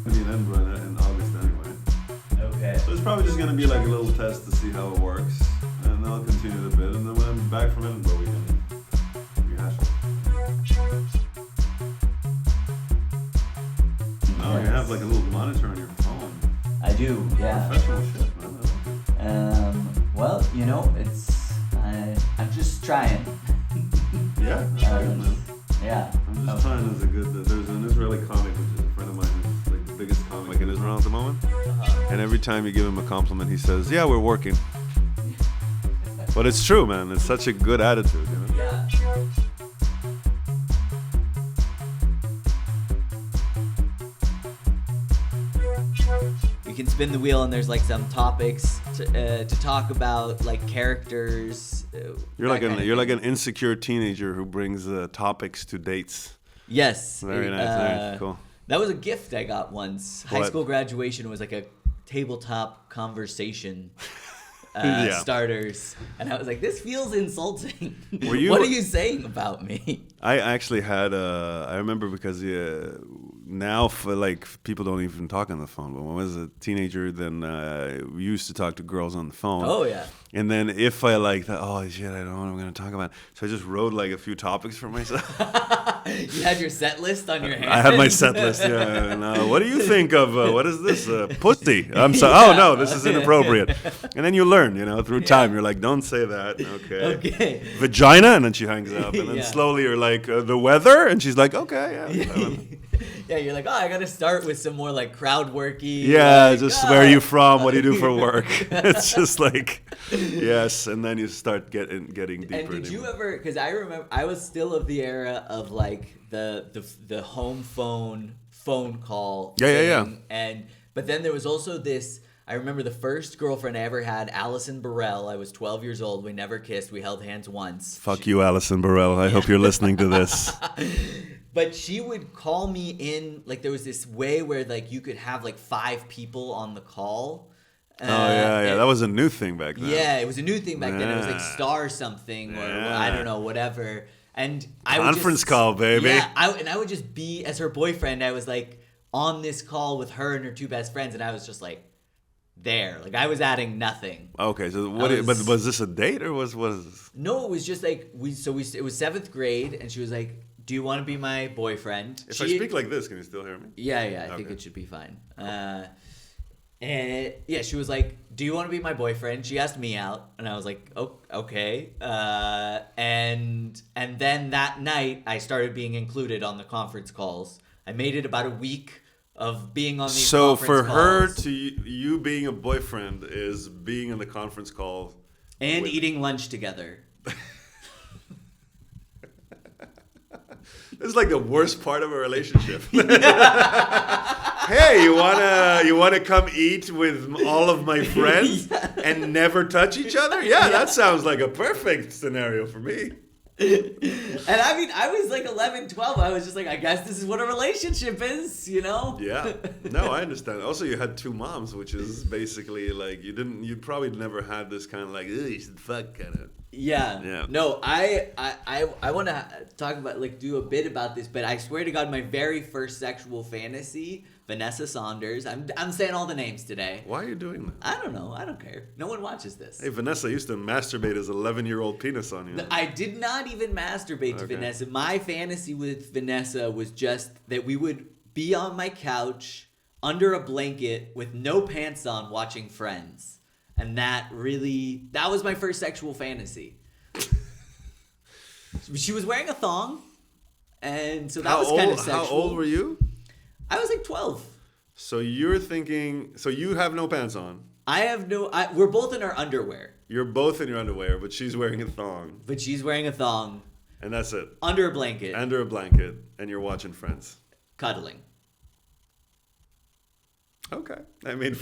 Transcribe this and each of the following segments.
In Edinburgh in August anyway. Okay. So it's probably just going to be like a little test to see how it works. And then I'll continue the bit. And then when I'm back from Edinburgh, we can rehash it. Oh, you have like a little monitor on your phone. I do, yeah. Professional shit, man. Well, you know, I'm just trying. Yeah, that's good, man. Yeah. I'm just trying as a good. There's an Israeli comic, which is a friend of mine, who's like the biggest comic in Israel at the moment. And every time you give him a compliment, he says, "Yeah, we're working." But it's true, man. It's such a good attitude, you know. Yeah. We can spin the wheel, and there's like some topics to talk about, like characters. You're like an insecure teenager who brings topics to dates. Yes. Very nice. Very cool. That was a gift I got once. What? High school graduation was like a tabletop conversation Yeah. starters, and I was like, "This feels insulting. Were you- What are you saying about me?" I actually had I remember because now for like people don't even talk on the phone. But when I was a teenager, then we used to talk to girls on the phone. Oh yeah. And then if I like that, oh shit, I don't know what I'm gonna talk about. So I just wrote like a few topics for myself. You had your set list on your hand. I had my set list. Yeah. And, what do you think of what is this? Pussy. I'm sorry. Oh no, this is inappropriate. And then you learn, through time. You're like, don't say that. Okay. Okay. Vagina, and then she hangs up, and then Yeah. slowly you're like, the weather, and she's like, okay, yeah. Yeah, you're like, I gotta start with some more like crowd worky. Yeah, like, just where are you from? What do you do for work? It's just like, yes, and then you start getting deeper. And did you ever? Because I remember I was still of the era of like the home phone call. Yeah. And but then there was also this. I remember the first girlfriend I ever had, Allison Burrell. I was 12 years old. We never kissed. We held hands once. Fuck you, Allison Burrell. I hope you're listening to this. But she would call me in, like there was this way where like you could have like 5 people on the call. Yeah. That was a new thing back then. Yeah, it was a new thing back then. It was like Yeah. star something or Yeah. I don't know, whatever. And I would Conference just, call, baby. Yeah, I would just be, as her boyfriend, I was like on this call with her and her 2 best friends, and I was just like there. Like I was adding nothing. Okay, so but was this a date or what is this? No, it was just like it was 7th grade, and she was like, "Do you want to be my boyfriend?" If I speak like this, can you still hear me? Yeah, I think it should be fine. And yeah, she was like, "Do you want to be my boyfriend?" She asked me out, and I was like, "Oh, okay." And then that night, I started being included on the conference calls. I made it about a week of being on these So conference for her calls to you being a boyfriend is being in the conference call and with- eating lunch together. This is like the worst part of a relationship. Hey, you wanna come eat with all of my friends and never touch each other? Yeah, that sounds like a perfect scenario for me. And I mean, I was like 11, 12. I was just like, I guess this is what a relationship is, Yeah. No, I understand. Also, you had 2 moms, which is basically like you probably never had this kind of like, ugh, you should fuck kind of. Yeah. No, I want to talk about, like, do a bit about this, but I swear to God, my very first sexual fantasy, Vanessa Saunders. I'm saying all the names today. Why are you doing that? I don't know. I don't care. No one watches this. Hey, Vanessa used to masturbate his 11-year-old penis on you. I did not even masturbate to Vanessa. My fantasy with Vanessa was just that we would be on my couch under a blanket with no pants on watching Friends. And that was my first sexual fantasy. She was wearing a thong. And so that was kind of sexual. How old were you? I was like 12. So you're thinking, so you have no pants on. We're both in our underwear. You're both in your underwear, but she's wearing a thong. But she's wearing a thong. And that's it. Under a blanket. Under a blanket. And you're watching Friends. Cuddling. Okay. I mean,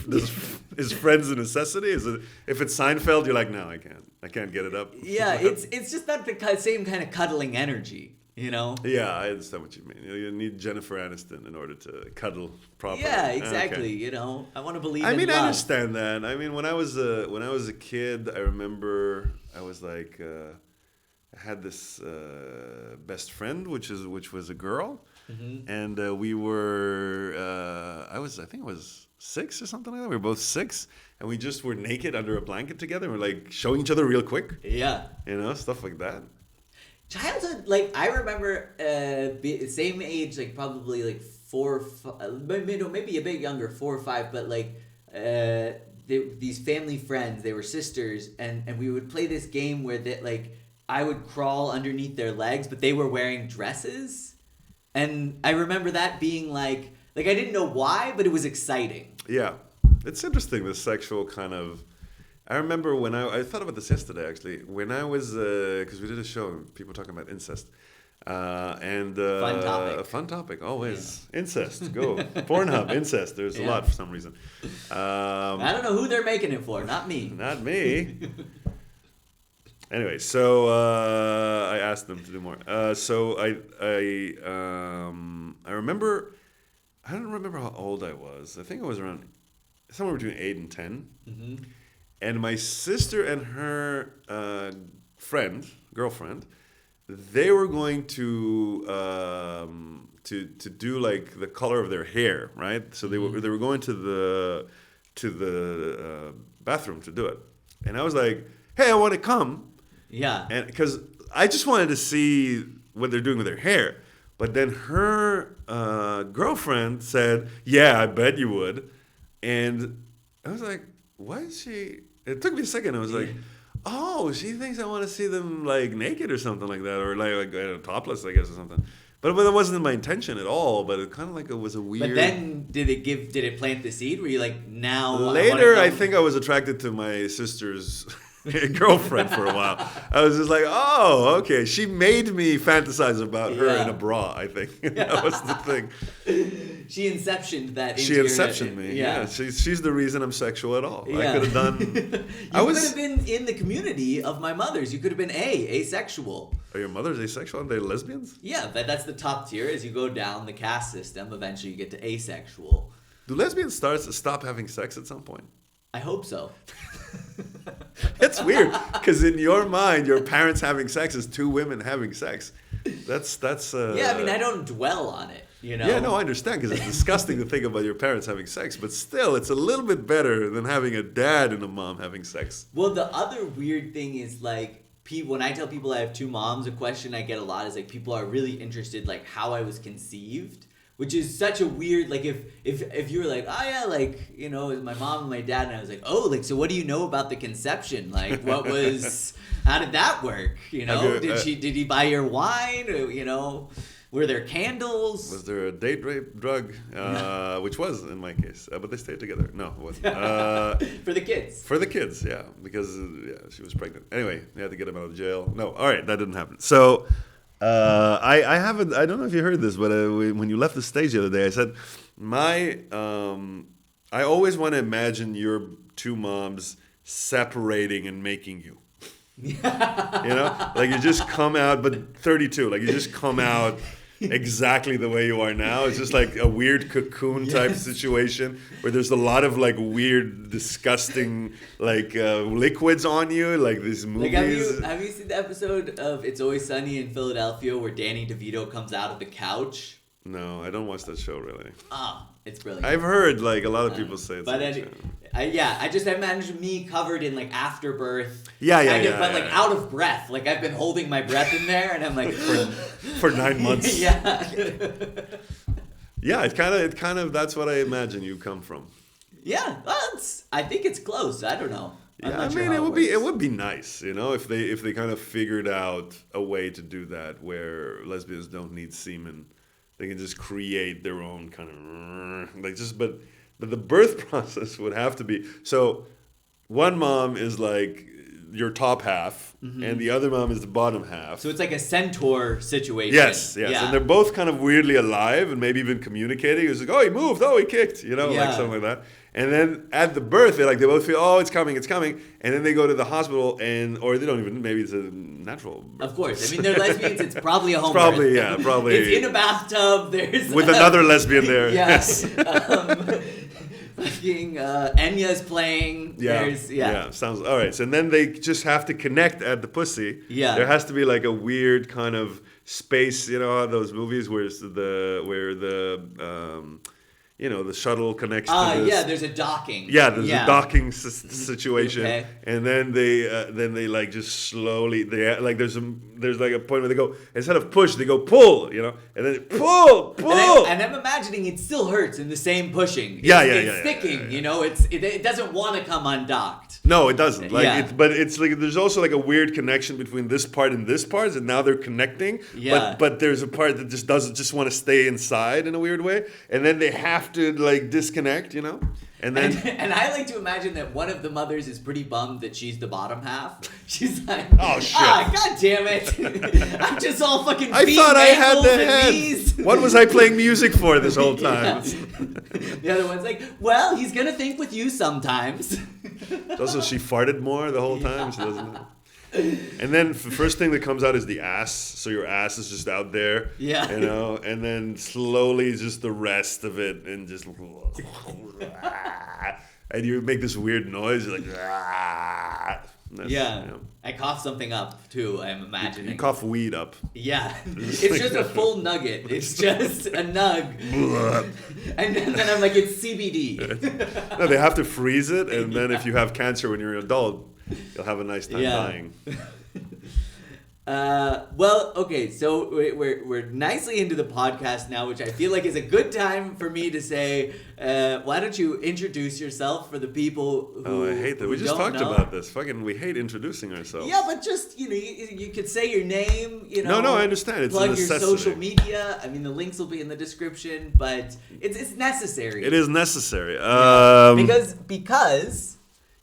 is Friends a necessity? If it's Seinfeld, you're like, no, I can't get it up. Yeah, it's just not the same kind of cuddling energy. you know? Yeah, I understand what you mean. You need Jennifer Aniston in order to cuddle properly. Yeah, exactly. Okay. You know, I want to believe. I in mean, love. I understand that. I mean, when I was a kid, I remember I was like, I had this best friend, which was a girl, and we were. I think I was 6 or something like that. We were both 6, and we just were naked under a blanket together. We're like showing each other real quick. Yeah. You know, stuff like that. Childhood, like I remember, same age, like probably like 4, maybe a bit younger, 4 or 5, but like these family friends, they were sisters, and we would play this game where that like I would crawl underneath their legs, but they were wearing dresses, and I remember that being like I didn't know why, but it was exciting. Yeah, it's interesting, the sexual kind of. I remember when I thought about this yesterday, actually. When I was, because we did a show, people talking about incest. And Fun topic. A fun topic, always. Yeah. Incest, go. Pornhub, incest. There's a lot for some reason. I don't know who they're making it for, not me. Not me. Anyway, so I asked them to do more. So I remember, I don't remember how old I was. I think I was around somewhere between 8 and 10. Mm-hmm. And my sister and her girlfriend, they were going to do like the color of their hair, right? So they were going to the bathroom to do it, and I was like, "Hey, I want to come." Yeah. And because I just wanted to see what they're doing with their hair, but then her girlfriend said, "Yeah, I bet you would," and I was like, "Why is she?" It took me a second. I was like, "Oh, she thinks I want to see them like naked or something like that, or like topless, I guess, or something." But that wasn't my intention at all. But it kind of like it was a weird. But then did it plant the seed? Were you like now? Later, I think I was attracted to my sister's girlfriend for a while. I was just like, oh, okay. She made me fantasize about her in a bra, I think. That was the thing. She inceptioned that. She inceptioned me. Yeah. She's the reason I'm sexual at all. Yeah. I could have done. You could have been in the community of my mother's. You could have been asexual. Are your mothers asexual? Are they lesbians? Yeah, that's the top tier. As you go down the caste system, eventually you get to asexual. Do lesbians stop having sex at some point? I hope so. It's weird because in your mind, your parents having sex is 2 women having sex. That's. Yeah, I mean, I don't dwell on it. You know? Yeah, no, I understand because it's disgusting to think about your parents having sex, but still, it's a little bit better than having a dad and a mom having sex. Well, the other weird thing is like when I tell people I have 2 moms, a question I get a lot is like people are really interested like how I was conceived. Which is such a weird, like, if you were like, oh, yeah, like, you know, it was my mom and my dad, and I was like, oh, like, so what do you know about the conception? Like, how did that work? You know, did he buy your wine? Or, you know, were there candles? Was there a date rape drug? Which was, in my case. But they stayed together. No, it wasn't. For the kids. For the kids, yeah. Because, she was pregnant. Anyway, they had to get him out of jail. No, all right, that didn't happen. So... I haven't. I don't know if you heard this, but when you left the stage the other day, I said, I always want to imagine your 2 moms separating and making you. You know, like you just come out, but 32, like you just come out exactly the way you are now. It's just like a weird cocoon type situation where there's a lot of like weird, disgusting like liquids on you, like these movies. Like, have you seen the episode of It's Always Sunny in Philadelphia where Danny DeVito comes out of the couch? No, I don't watch that show really. It's brilliant. I've heard like a lot of people say it's. But I just imagine me covered in like afterbirth. Yeah. But like out of breath. Like I've been holding my breath in there, and I'm like for 9 months. Yeah. Yeah, it kind of that's what I imagine you come from. Yeah, well, I think it's close. I don't know. Yeah, I mean it would be nice, you know, if they kind of figured out a way to do that where lesbians don't need semen. They can just create their own kind of like but the birth process would have to be so. One mom is like your top half, and the other mom is the bottom half. So it's like a centaur situation. Yes, yeah. And they're both kind of weirdly alive and maybe even communicating. It's like, oh, he moved, oh, he kicked, you know, like something like that. And then at the birth, they both feel, oh, it's coming. And then they go to the hospital, or they don't even, maybe it's a natural birth. Of course. I mean, they're lesbians. It's probably a home Probably, birth. yeah, probably. It's in a bathtub. There's with another lesbian there. Yes. Fucking Enya's playing. Yeah. Sounds all right. So then they just have to connect at the pussy. Yeah. There has to be like a weird kind of space, those movies where the shuttle connects to this. Yeah, there's a docking. Yeah, there's a docking situation, Okay. and then they like just slowly there's like a point where they go, instead of push, they go pull, and then pull. And I'm imagining it still hurts in the same pushing. It's sticking, it doesn't want to come undocked. No, it doesn't. But it's like there's also like a weird connection between this part and this part, and now they're connecting. Yeah. But there's a part that just doesn't just want to stay inside in a weird way, and then they have to like disconnect, and then and I like to imagine that one of the mothers is pretty bummed that she's the bottom half. She's like, oh shit, god damn it, I'm just all fucking. I thought I had the head. Knees. What was I playing music for this whole time? The other one's like, well, he's gonna think with you sometimes. Also, she farted more the whole time. She doesn't. And then the first thing that comes out is the ass. So your ass is just out there. Yeah. And then slowly just the rest of it and just and you make this weird noise. You're like I cough something up too, I'm imagining. You cough weed up. Yeah. It's just a full nugget. It's just a nug. And then I'm like, it's CBD. No, they have to freeze it, and then if you have cancer when you're an adult, you'll have a nice time dying. Well, okay, so we're nicely into the podcast now, which I feel like is a good time for me to say, why don't you introduce yourself for the people who Oh, I hate that. We just talked about this. We hate introducing ourselves. Yeah, but just, you could say your name, No, I understand. It's plug a necessity. your social media. I mean, the links will be in the description, but it's necessary. It is necessary. Because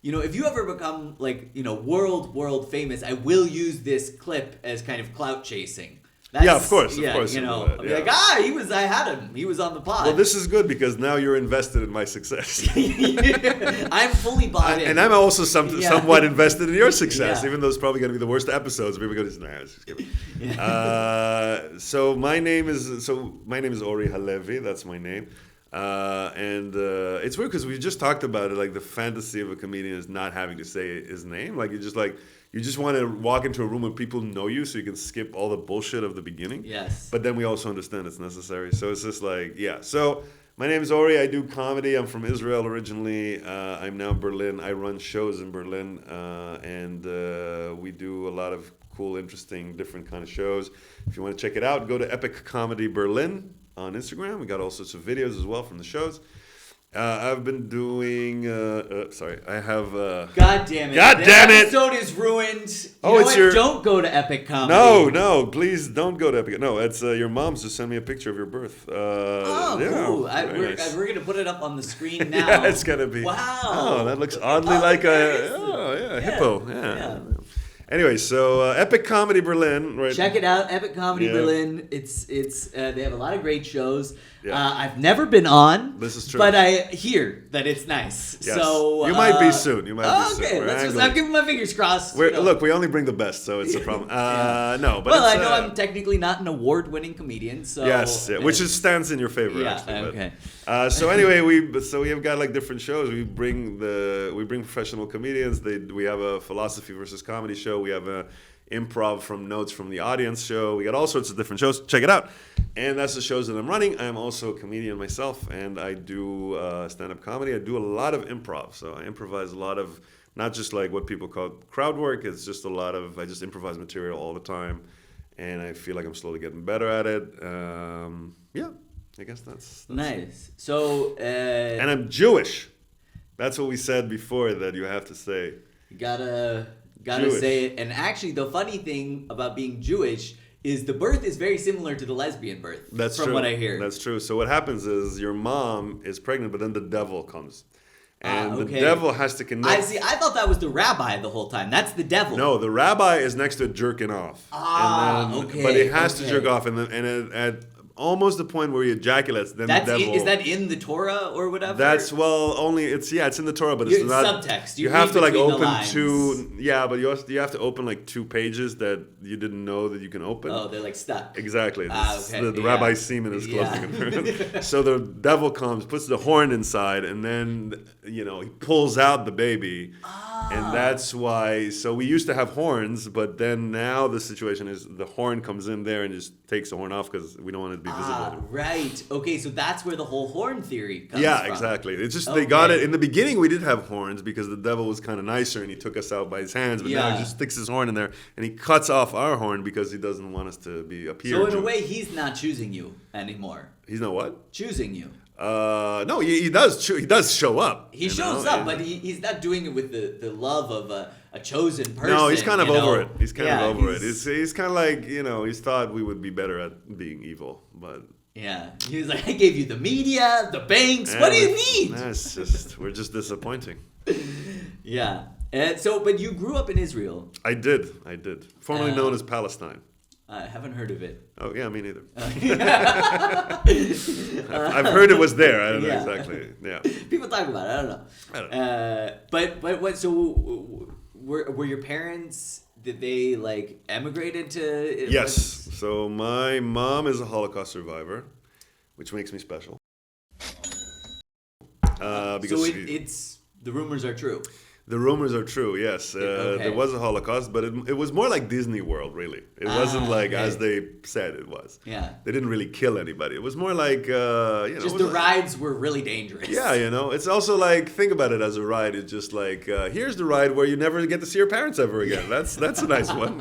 if you ever become world famous, I will use this clip as kind of clout chasing. Of course. I'll be like, I had him. He was on the pod. Well, this is good because now you're invested in my success. I'm fully bought in. And I'm also somewhat invested in your success, Yeah. even though it's probably going to be the worst episodes. People go, just kidding. So my name is Ori Halevy. That's my name. And it's weird because we just talked about it. Like the fantasy of a comedian is not having to say his name. Like you just want to walk into a room where people know you, so you can skip all the bullshit of the beginning. Yes. But then we also understand it's necessary. So it's just So my name is Ori. I do comedy. I'm from Israel originally. I'm now in Berlin. I run shows in Berlin, and we do a lot of cool, interesting, different kind of shows. If you want to check it out, go to Epic Comedy Berlin on Instagram. We got all sorts of videos as well from the shows. I've been doing. I have. God damn it! God damn it! The episode is ruined. Don't go to Epic Comedy. No, please don't go to Epic. No, it's your mom's just sent me a picture of your birth. Cool. Nice. We're gonna put it up on the screen now. Yeah, it's gonna be. Wow. Oh, that looks oddly like a hippo. Yeah. Anyway, so Epic Comedy Berlin, right? Check it out, Epic Comedy Berlin. It's they have a lot of great shows. Yeah. I've never been on. This is true. But I hear that it's nice. Yes. So you might be soon. Okay, I'm giving my fingers crossed. Look, we only bring the best, so it's a problem. No, but I know I'm technically not an award-winning comedian, so yes, which stands in your favor. Yeah, actually, okay. So anyway, we have got like different shows. We bring professional comedians. We have a philosophy versus comedy show. We have a improv from notes from the audience show. We got all sorts of different shows. Check it out. And that's the shows that I'm running. I'm also a comedian myself, and I do stand-up comedy. I do a lot of improv. So I improvise a lot of, not just like what people call crowd work. It's just I just improvise material all the time. And I feel like I'm slowly getting better at it. I guess that's nice. So, and I'm Jewish. That's what we said before that you have to say. You gotta Jewish. say it. And actually, the funny thing about being Jewish is the birth is very similar to the lesbian birth. That's from true. what I hear. That's true. So what happens is your mom is pregnant, but then the devil comes. And okay. The devil has to connect. I thought that was the rabbi the whole time. That's the devil. No, the rabbi is next to it jerking off. Okay. But he has to jerk off. And almost the point where he ejaculates. Then the devil. Is that in the Torah or whatever? That's it's in the Torah, but it's not subtext. You have to like open two. Yeah, but you have to open like 2 pages that you didn't know that you can open. Oh, they're like stuck. Exactly. Okay. The rabbi's semen is closing. So the devil comes, puts the horn inside, and then he pulls out the baby. And that's why. So we used to have horns, but then now the situation is the horn comes in there and just takes the horn off because we don't want it to be visible. Right. Okay, so that's where the whole horn theory comes from. Yeah, exactly. It's just they got it. In the beginning, we did have horns because the devil was kind of nicer and he took us out by his hands. But now he just sticks his horn in there and he cuts off our horn because he doesn't want us to appear. So in a way, he's not choosing you anymore. He's not what? Choosing you. No, he does. He does show up. He shows up, but he's not doing it with the love of a chosen person. No, he's kind of over it. He's kind of over it. He's kind of like he's thought we would be better at being evil, but yeah, he was like, I gave you the media, the banks. What do you need? We're just disappointing. Yeah, and so but you grew up in Israel. I did. Formerly known as Palestine. I haven't heard of it. Oh, yeah, me neither. I've heard it was there. I don't know exactly. Yeah. People talk about it. I don't know. But what? So were your parents? Did they like emigrated to? Yes. So my mom is a Holocaust survivor, which makes me special. Because it's the rumors are true. The rumors are true, yes. There was a Holocaust, but it was more like Disney World, really. It wasn't like as they said it was. Yeah. They didn't really kill anybody. It was more like, just the rides were really dangerous. Yeah, it's also like, think about it as a ride. It's just like, here's the ride where you never get to see your parents ever again. That's a nice one,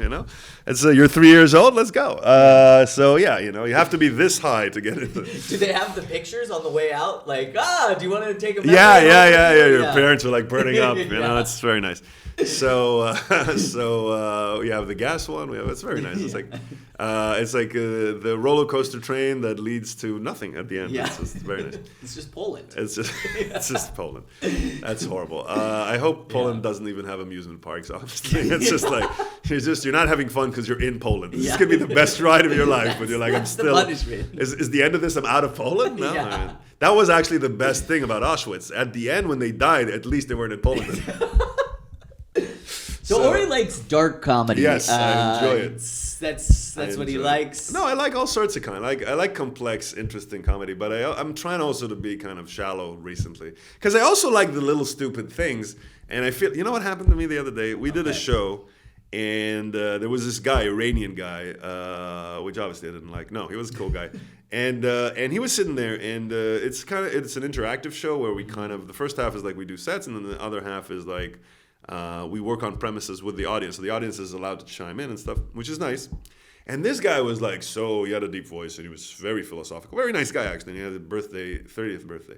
It's you're 3 years old, let's go. So, yeah, you have to be this high to get into it. Do they have the pictures on the way out? Like, do you want to take a picture? Yeah. Your parents are like burning up, It's very nice. So we have the gas one. It's very nice. It's like the roller coaster train that leads to nothing at the end. Yeah. It's just very nice. It's just Poland. It's just Poland. That's horrible. I hope Poland doesn't even have amusement parks. Honestly, it's just like you're not having fun because you're in Poland. This could be the best ride of your life, but you're like, I'm still. The punishment. Is the end of this? I'm out of Poland? No. Yeah. I mean, that was actually the best thing about Auschwitz. At the end, when they died, at least they weren't in Poland. So Ori likes dark comedy. Yes, I enjoy it. That's what he likes. No, I like all sorts of comedy. I like complex, interesting comedy, but I'm trying also to be kind of shallow recently. Because I also like the little stupid things. And I feel, what happened to me the other day? We did a show, and there was this guy, Iranian guy, which obviously I didn't like. No, he was a cool guy. And he was sitting there, and it's an interactive show where we the first half is like we do sets, and then the other half is like we work on premises with the audience. So the audience is allowed to chime in and stuff, which is nice. And this guy was like, he had a deep voice, and he was very philosophical. Very nice guy, actually. And he had a 30th birthday.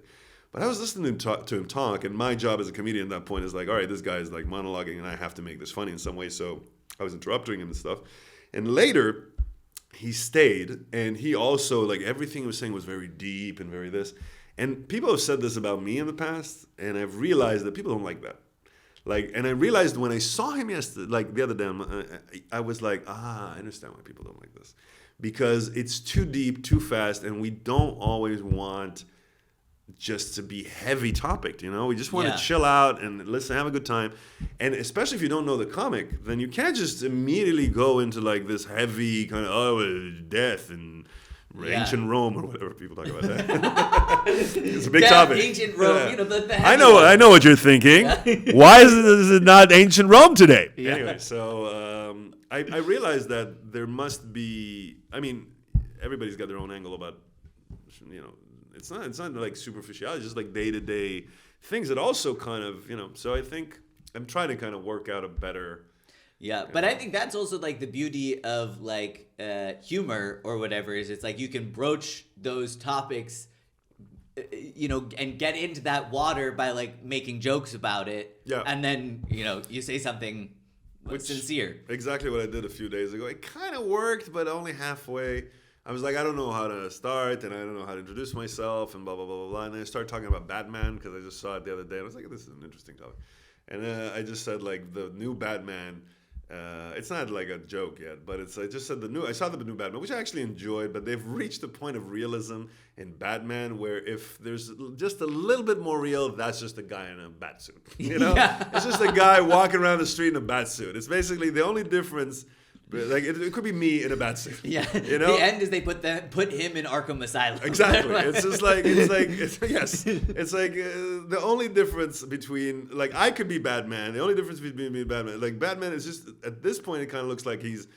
But I was listening to him talk, and my job as a comedian at that point is like, all right, this guy is like monologuing, and I have to make this funny in some way. So I was interrupting him and stuff. And later, he stayed, and he also, like, everything he was saying was very deep and very this. And people have said this about me in the past, and I've realized that people don't like that. And I realized when I saw him the other day, I was like, I understand why people don't like this. Because it's too deep, too fast, and we don't always want just to be heavy topic, We just want to chill out and listen, have a good time. And especially if you don't know the comic, then you can't just immediately go into like this heavy kind of, death and ancient Rome or whatever people talk about that. It's a big topic. Ancient Rome, the I know what you're thinking. Why is it not ancient Rome today? Yeah. Anyway, so I realized that there must be. I mean, everybody's got their own angle about, It's not like superficiality, it's just like day-to-day things that also kind of, so I think I'm trying to kind of work out a better. Yeah, but I think that's also like the beauty of like humor or whatever is it's like you can broach those topics, and get into that water by like making jokes about it. Yeah. And then, you say something sincere. Exactly what I did a few days ago. It kind of worked, but only halfway. I was like, I don't know how to start, and I don't know how to introduce myself, and blah, blah, blah, blah, blah. And then I started talking about Batman, because I just saw it the other day, and I was like, this is an interesting topic. And I just said, like, the new Batman It's not like a joke yet, but I just said I saw the new Batman, which I actually enjoyed, but they've reached the point of realism in Batman where if there's just a little bit more real, that's just a guy in a bat suit. You know? It's just a guy walking around the street in a bat suit. It's basically the only difference. Like it could be me in a bat suit. Yeah. You know? The end is they put him in Arkham Asylum. Exactly. It's just like yes. It's like the only difference between like I could be Batman. The only difference between me and Batman, like Batman is just at this point it kind of looks like he's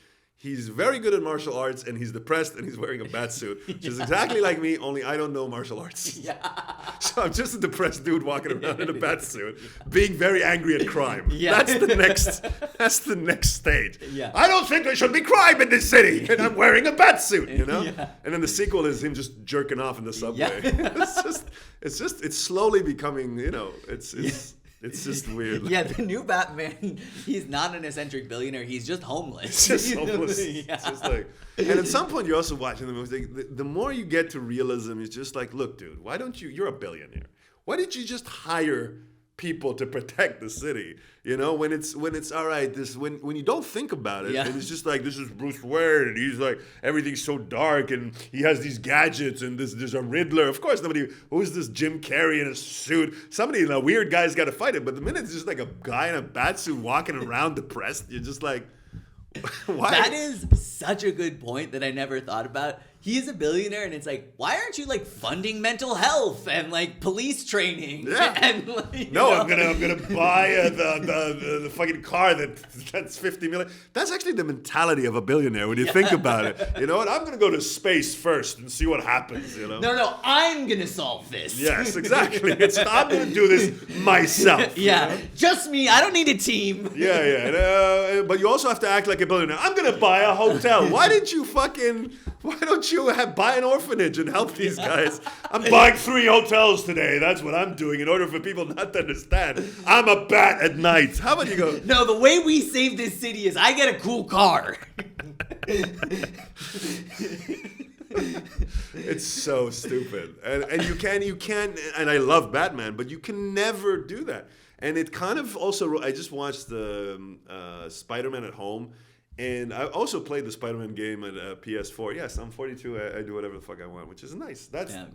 very good at martial arts and he's depressed and he's wearing a bat suit, which is exactly like me. Only I don't know martial arts. Yeah. So I'm just a depressed dude walking around in a bat suit, being very angry at crime. Yeah. That's the next stage. Yeah. I don't think there should be crime in this city, and I'm wearing a bat suit. You know. Yeah. And then the sequel is him just jerking off in the subway. Yeah. it's slowly becoming. You know. It's just weird. Yeah, the new Batman, he's not an eccentric billionaire. He's just homeless. It's just homeless. Yeah. It's just like, and at some point you're also watching the movie. The more you get to realism, it's just like, look, dude, why don't you're a billionaire. Why didn't you just hire people to protect the city? You know, when it's all right, when you don't think about it, and it's just like, this is Bruce Wayne, and he's like, everything's so dark, and he has these gadgets, and there's a Riddler. Of course, who's this Jim Carrey in a suit? A weird guy's got to fight it. But the minute it's just like a guy in a bat suit walking around depressed, you're just like, why? That is such a good point that I never thought about. He is a billionaire, and it's like, why aren't you like funding mental health and like police training? Yeah. And, like, I'm gonna buy the fucking car that's $50 million. That's actually the mentality of a billionaire when you think about it. You know what? I'm gonna go to space first and see what happens. You know? No, I'm gonna solve this. Yes, exactly. I'm gonna do this myself. Yeah, you know? just me. I don't need a team. Yeah. But you also have to act like a billionaire. I'm gonna buy a hotel. Why don't you buy an orphanage and help these guys? I'm buying 3 hotels today. That's what I'm doing in order for people not to understand. I'm a bat at night. How about you go? No, the way we save this city is I get a cool car. It's so stupid. And you can, and I love Batman, but you can never do that. And it kind of also, I just watched the Spider-Man at Home. And I also played the Spider-Man game at PS4. Yes, I'm 42. I do whatever the fuck I want, which is nice.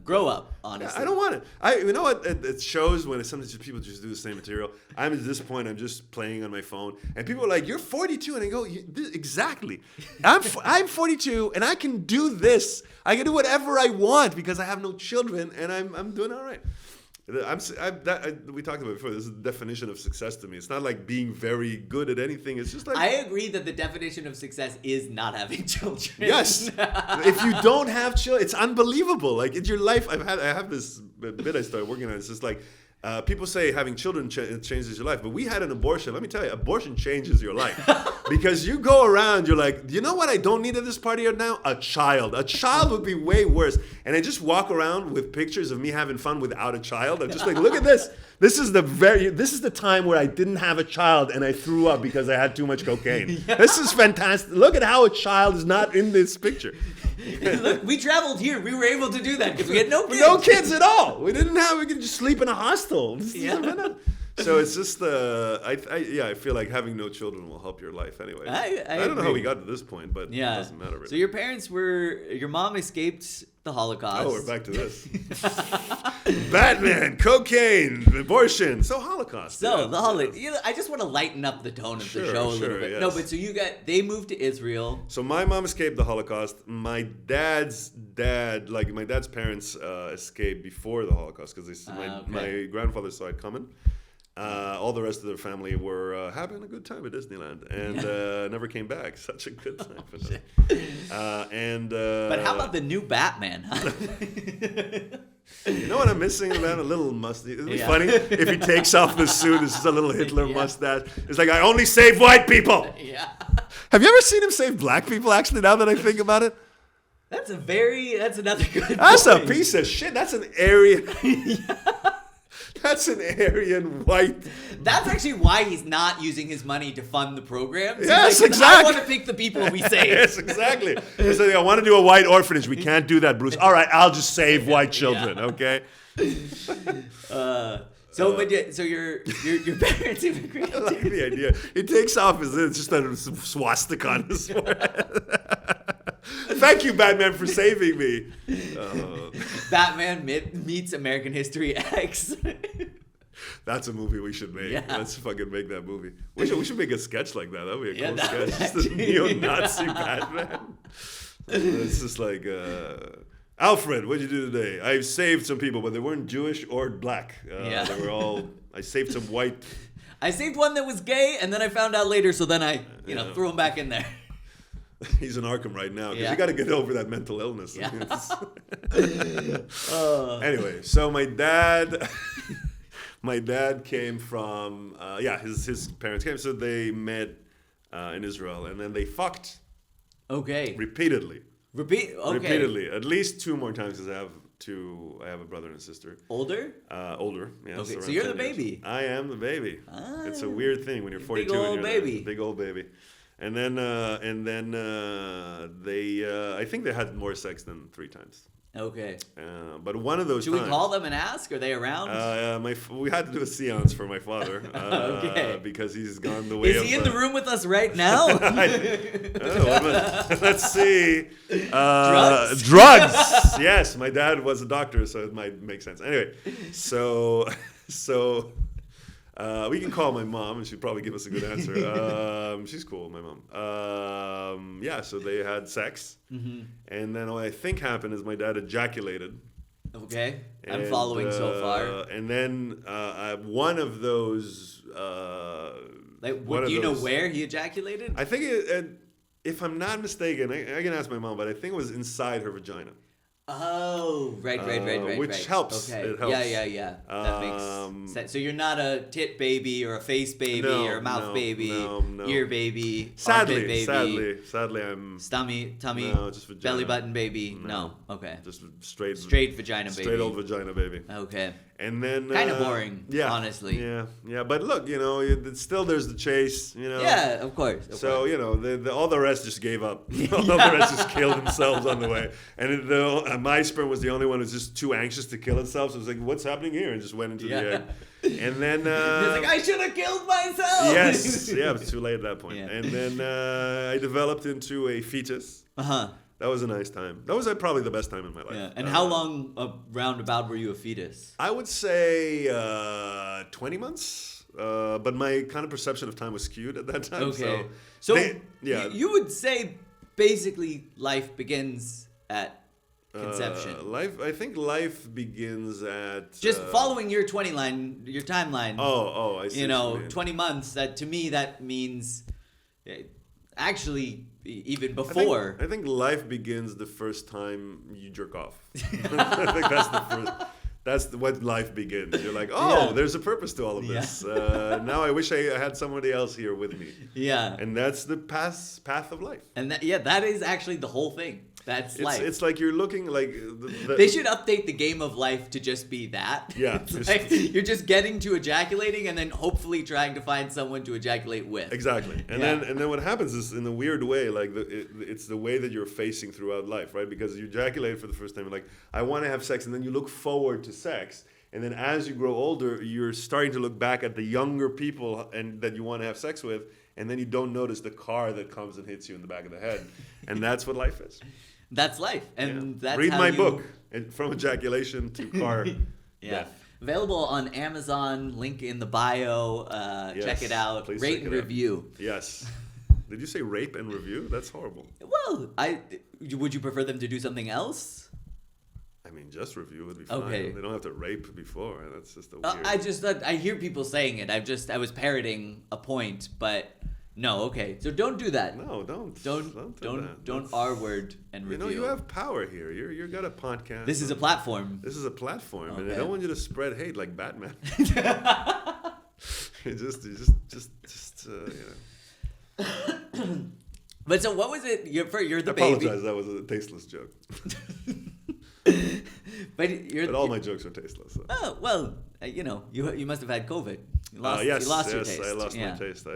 Grow up, honestly. I don't want it. You know what? It shows when sometimes people just do the same material. I'm at this point. I'm just playing on my phone, and people are like, "You're 42," and I go, "Exactly. I'm 42, and I can do this. I can do whatever I want because I have no children, and I'm doing all right." We talked about it before. This is the definition of success to me. It's not like being very good at anything. It's just like I agree that the definition of success is not having children. Yes, if you don't have children, it's unbelievable. Like in your life, I have this bit I started working on. It's just like people say having children changes your life, but we had an abortion. Let me tell you, abortion changes your life because you go around, you're like, you know what? I don't need at this party right now. A child would be way worse. And I just walk around with pictures of me having fun without a child. I'm just like, look at this. This is the time where I didn't have a child and I threw up because I had too much cocaine. Yeah. This is fantastic. Look at how a child is not in this picture. Look, we traveled here. We were able to do that because we had no kids. No kids at all. We could just sleep in a hostel. So it's just I feel like having no children will help your life anyway. I don't know how we got to this point, but it doesn't matter really. So your mom escaped the Holocaust. Oh, we're back to this. Batman, cocaine, abortion. So Holocaust. So the Holocaust. I just want to lighten up the tone of the show a little bit. Yes. No, but so they moved to Israel. So my mom escaped the Holocaust. My dad's parents escaped before the Holocaust because my grandfather saw it coming. All the rest of their family were having a good time at Disneyland and never came back. Such a good time for them. But how about the new Batman? You know what I'm missing, man? A little mustache. It'd be funny if he takes off the suit. It's just a little Hitler mustache. It's like, I only save white people. Yeah. Have you ever seen him save black people? Actually, now that I think about it. That's another good That's point. A piece of shit. That's an Aryan. That's an Aryan white. That's actually why he's not using his money to fund the program. Yes, exactly. I want to pick the people we save. Yes, exactly. He's like, I want to do a white orphanage. We can't do that, Bruce. All right, I'll just save white children, okay? So, so your parents immigrated. I like the idea. He takes off it's just a swastika on his forehead. Thank you, Batman, for saving me. Batman meets American History X. That's a movie we should make. Yeah. Let's fucking make that movie. We should make a sketch like that. That would be a cool that would sketch. Just a neo-Nazi Batman. It's just like, Alfred, what'd you do today? I saved some people, but they weren't Jewish or black. They were all, I saved some white. I saved one that was gay, and then I found out later, so then I, threw him back in there. He's in Arkham right now because you got to get over that mental illness. Yeah. Anyway, so my dad came from his parents came, so they met in Israel, and then they fucked. Okay. Repeatedly. Okay. Repeatedly, at least 2 more times because I have a brother and a sister. Older? Older. Yes. Okay, so you're the baby. I am the baby. It's a weird thing when you're 42 big old and you're baby. Big old baby. And then they I think they had more sex than 3 times. Okay. But one of those Should times, we call them and ask? Are they around? we had to do a seance for my father. Okay. Because he's gone the way Is of... he in the room with us right now? Let's see. Drugs? Drugs! Yes, my dad was a doctor, so it might make sense. Anyway, so we can call my mom, and she'd probably give us a good answer. She's cool, my mom. So they had sex. Mm-hmm. And then what I think happened is my dad ejaculated. Okay, I'm following so far. And then one of those... do you know where he ejaculated? I think, if I'm not mistaken, I can ask my mom, but I think it was inside her vagina. Oh, right. Which helps. Okay. It helps. Yeah. That makes sense. So you're not a tit baby or a face baby or a mouth baby, ear baby, armpit baby. Sadly, I'm... Tummy, no, just vagina. belly button baby. No. Okay. Just straight vagina baby. Straight old vagina baby. Okay. And then... kind of boring, honestly. Yeah. But look, still there's the chase, Yeah, of course. So, all the rest just gave up. All the rest just killed themselves on the way. And my sperm was the only one who was just too anxious to kill itself. So it was like, what's happening here? And just went into the egg. And then... He's like, I should have killed myself! Yes. Yeah, it was too late at that point. Yeah. And then I developed into a fetus. Uh-huh. That was a nice time. That was probably the best time in my life. Yeah. And how long roundabout were you a fetus? I would say 20 months. But my kind of perception of time was skewed at that time. Okay. So you would say basically life begins at conception. I think life begins at... just following your timeline. Oh, I see. 20 months, to me that means actually even before. I think life begins the first time you jerk off. I think that's the first... That's what life begins. You're like, there's a purpose to all of this. Now I wish I had somebody else here with me. Yeah. And that's the path of life. And that is actually the whole thing. That's life. It's like you're looking like... They should update the game of life to just be that. Yeah. Like you're just getting to ejaculating and then hopefully trying to find someone to ejaculate with. Exactly. And then what happens is, in a weird way, like it's the way that you're facing throughout life, right? Because you ejaculate for the first time, you're like, I want to have sex, and then you look forward to sex. And then as you grow older, you're starting to look back at the younger people and that you want to have sex with, and then you don't notice the car that comes and hits you in the back of the head. And that's what life is. That's life. And that's Read how my book, From Ejaculation to Car Death. Available on Amazon, link in the bio. Check it out. Rate and review. Yes. Did you say rape and review? That's horrible. Well, would you prefer them to do something else? I mean, just review would be fine. Okay. They don't have to rape before. That's just a weird... I hear people saying it. I was parroting a point, but no, okay. So don't do that. No, don't. Don't R word and review. You have power here. You got a podcast. This is a platform. This is a platform, okay. And I don't want you to spread hate like Batman. you just But so what was it? You're the baby. I apologize. That was a tasteless joke. But all my jokes are tasteless. So. Oh well, you must have had COVID. You lost your taste. I lost my taste.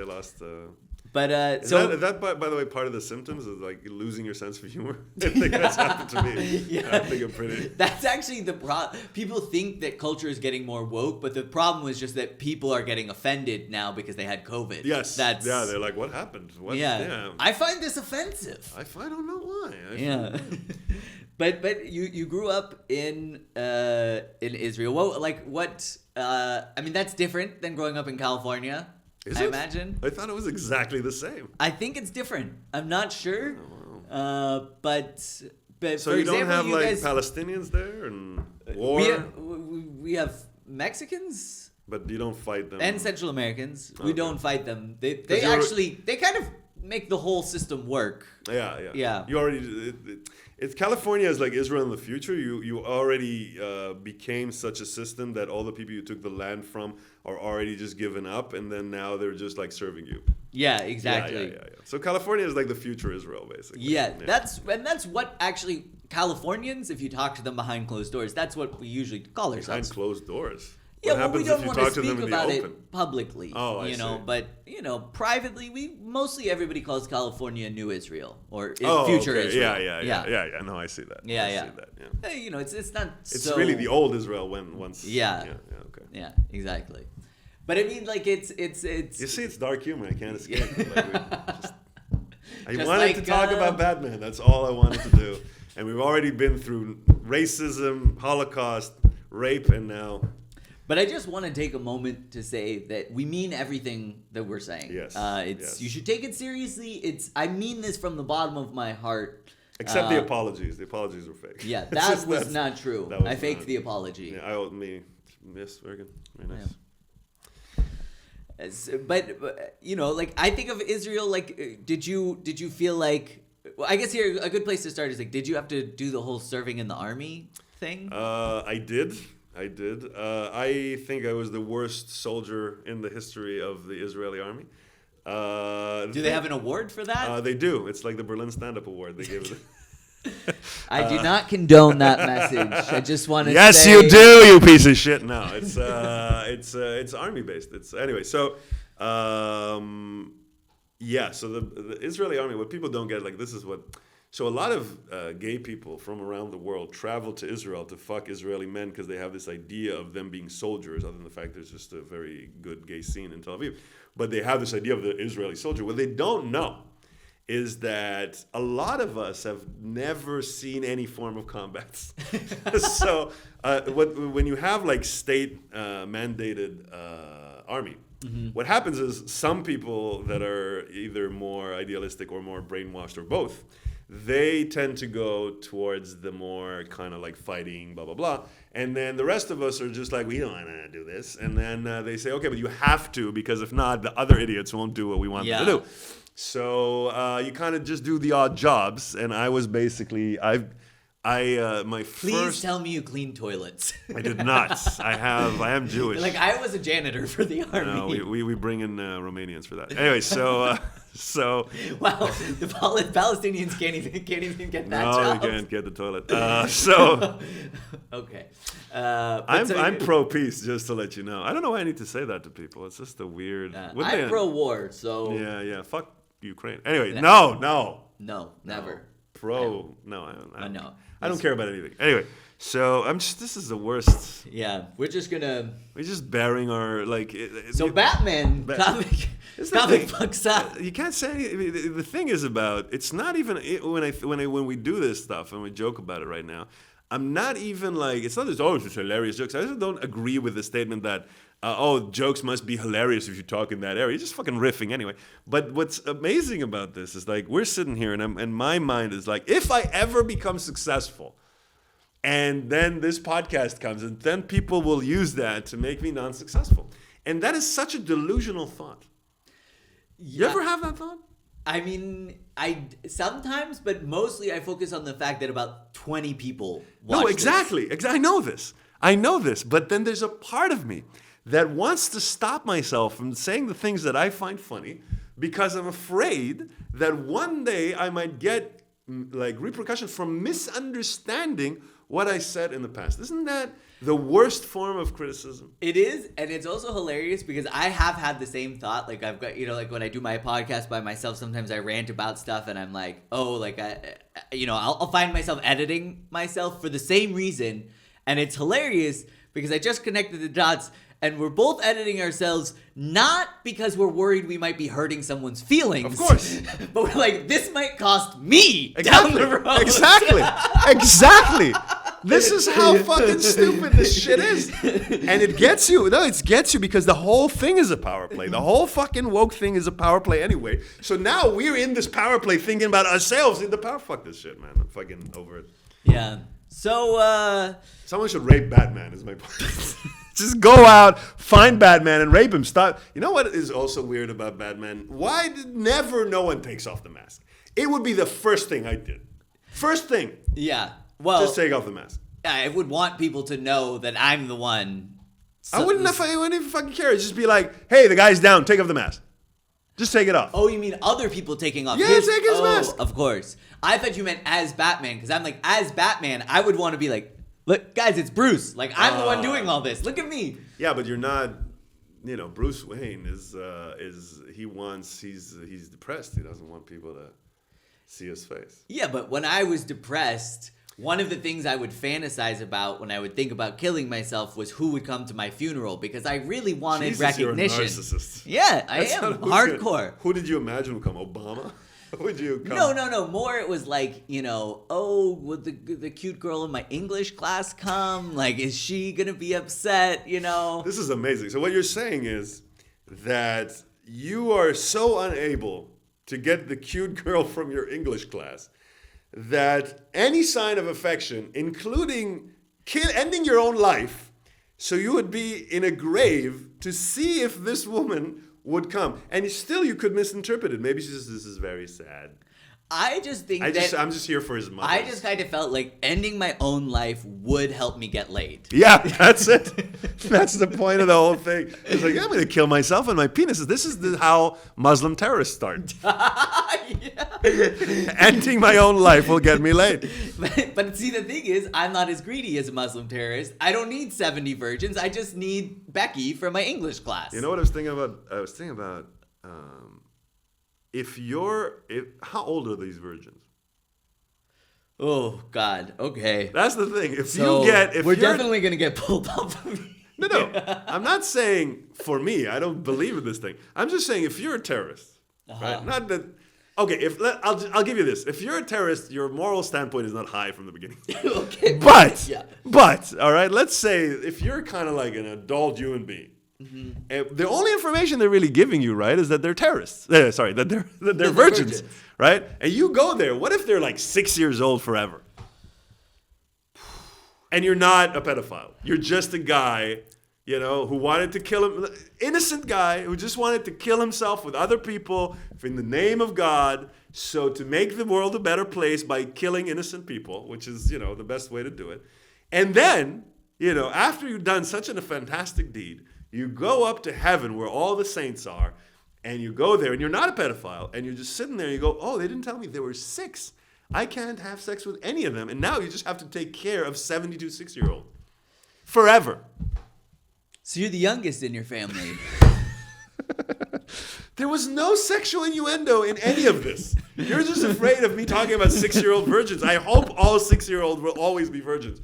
But Is that by the way, part of the symptoms is like losing your sense of humor? I think that's happened to me. Yeah. I think I'm pretty. That's actually the problem. People think that culture is getting more woke, but the problem was just that people are getting offended now because they had COVID. Yes. They're like, what happened? What? Yeah. I find this offensive. I don't know why. Yeah. But you grew up in Israel. What? I mean, that's different than growing up in California. Is I it? imagine. I thought it was exactly the same. I think it's different. I'm not sure. Oh, wow. But So for you example, don't have you like guys, Palestinians there and war, we have Mexicans but you don't fight them. and Central Americans. We Okay. don't fight them. They you're- they kind of make the whole system work. Yeah. You already. It's California is like Israel in the future. You already became such a system that all the people you took the land from are already just given up, and then now they're just like serving you. Yeah, exactly. Yeah. So California is like the future Israel, basically. Yeah, that's what actually Californians, if you talk to them behind closed doors, that's what we usually call behind ourselves. closed doors. Yeah, What well, we happens don't if you want to talk to them speak in the about open? it publicly. Oh, I see. But privately, we mostly everybody calls California New Israel or Oh, future okay. Israel. Yeah. No, I see that. Yeah, I yeah. see that. Yeah. Hey, it's not. It's so, really the old Israel when once. Yeah. Okay. Yeah, exactly. But I mean, like it's. You see, it's dark humor. I can't escape. I Just wanted to talk about Batman. That's all I wanted to do. And we've already been through racism, Holocaust, rape, and now. But I just want to take a moment to say that we mean everything that we're saying. Yes. Yes. You should take it seriously. I mean this from the bottom of my heart. Except the apologies. The apologies were fake. Yeah, that was not true. I faked the apology. Yeah, I owe me. Yes, very good. Very nice. Yeah. But like I think of Israel. Like, did you feel like? Well, I guess here a good place to start is like, did you have to do the whole serving in the army thing? I did. I think I was the worst soldier in the history of the Israeli army. Do they have an award for that? They do. It's like the Berlin Stand-Up Award. They give it. I do not condone that message. I just want to Yes, say... you do, you piece of shit. No, it's army based. It's anyway. So, yeah. So the Israeli army. What people don't get, like, this is what. So a lot of gay people from around the world travel to Israel to fuck Israeli men because they have this idea of them being soldiers, other than the fact there's just a very good gay scene in Tel Aviv. But they have this idea of the Israeli soldier. What they don't know is that a lot of us have never seen any form of combat. So when you have like state mandated army, what happens is some people that are either more idealistic or more brainwashed or both, they tend to go towards the more kind of like fighting, blah, blah, blah. And then the rest of us are just like, we don't want to do this. And then they say, okay, but you have to, because if not, the other idiots won't do what we want them to do. So you kind of just do the odd jobs. And I was basically, Please tell me you clean toilets. I did not. I am Jewish. Like, I was a janitor for the army. No, we bring in Romanians for that. Anyway, so wow, the Palestinians can't even get that job. No, you can't get the toilet. Okay. I'm pro peace, just to let you know. I don't know why I need to say that to people. It's just a weird. I'm pro war, so. Yeah. Fuck Ukraine. Anyway, no. No, never. Pro. No. I don't care about anything. Anyway, so this is the worst. Yeah, we're just bearing our like. So Batman comic books up. You can't say anything. The thing is about it's not even when we do this stuff and we joke about it right now. I'm not even like it's not just hilarious jokes. I just don't agree with the statement that jokes must be hilarious if you talk in that area. You're just fucking riffing anyway. But what's amazing about this is like we're sitting here and my mind is like, if I ever become successful and then this podcast comes and then people will use that to make me non-successful. And that is such a delusional thought. You ever have that thought? I mean, I sometimes, but mostly I focus on the fact that about 20 people watch No, exactly. I know this. But then there's a part of me that wants to stop myself from saying the things that I find funny because I'm afraid that one day I might get repercussion from misunderstanding what I said in the past. Isn't that the worst form of criticism? It is, and it's also hilarious because I have had the same thought. Like I've got, like when I do my podcast by myself, sometimes I rant about stuff, and I'm like, I'll find myself editing myself for the same reason, and it's hilarious because I just connected the dots. And we're both editing ourselves, not because we're worried we might be hurting someone's feelings. Of course. But we're like, this might cost me down the road. Exactly. This is how fucking stupid this shit is. And it gets you. No, it gets you because the whole thing is a power play. The whole fucking woke thing is a power play anyway. So now we're in this power play thinking about ourselves in the power. Fuck this shit, man. I'm fucking over it. Yeah. So, someone should rape Batman is my point. Just go out, find Batman, and rape him. Stop. You know what is also weird about Batman? Why did never no one takes off the mask? It would be the first thing I did. First thing. Yeah. Well, just take off the mask. I would want people to know that I'm the one. I wouldn't even fucking care. It'd just be like, hey, the guy's down. Take off the mask. Just take it off. Oh, you mean other people taking off his mask. Of course. I thought you meant as Batman, because I'm like, as Batman, I would want to be like, look, guys, it's Bruce. Like, I'm the one doing all this. Look at me. Yeah, but you're not. Bruce Wayne he's depressed. He doesn't want people to see his face. Yeah, but when I was depressed, one of the things I would fantasize about when I would think about killing myself was who would come to my funeral, because I really wanted recognition. You're a narcissist. Yeah, I am hardcore. Who did you imagine would come? Obama? Would you come? No. More it was like, would the cute girl in my English class come? Like, is she going to be upset, This is amazing. So what you're saying is that you are so unable to get the cute girl from your English class that any sign of affection, including ending your own life, so you would be in a grave to see if this woman would come, and still you could misinterpret it. Maybe she says, this is very sad. I just think I'm just here for his mother. I just kind of felt like ending my own life would help me get laid. Yeah, that's it. That's the point of the whole thing. It's like, I'm going to kill myself and my penis. This is how Muslim terrorists start. Ending my own life will get me laid. But see, the thing is, I'm not as greedy as a Muslim terrorist. I don't need 70 virgins. I just need Becky from my English class. You know what I was thinking about? How old are these virgins? Oh God. Okay. That's the thing. We're definitely gonna get pulled up. No. I'm not saying for me. I don't believe in this thing. I'm just saying if you're a terrorist, right? Not that. Okay. I'll give you this. If you're a terrorist, your moral standpoint is not high from the beginning. Okay. But all right. Let's say if you're kind of like an adult human being. Mm-hmm. The only information they're really giving you, right, is that they're terrorists. That they're virgins, right? And you go there. What if they're like 6 years old forever? And you're not a pedophile. You're just a guy, who wanted to kill him. Innocent guy who just wanted to kill himself with other people in the name of God. So to make the world a better place by killing innocent people, which is, the best way to do it. And then, after you've done such a fantastic deed, you go up to heaven where all the saints are, and you go there, and you're not a pedophile, and you're just sitting there, and you go, oh, they didn't tell me there were 6. I can't have sex with any of them, and now you just have to take care of 72 6-year-old. Forever. So you're the youngest in your family. There was no sexual innuendo in any of this. You're just afraid of me talking about 6-year-old virgins. I hope all 6-year-olds will always be virgins.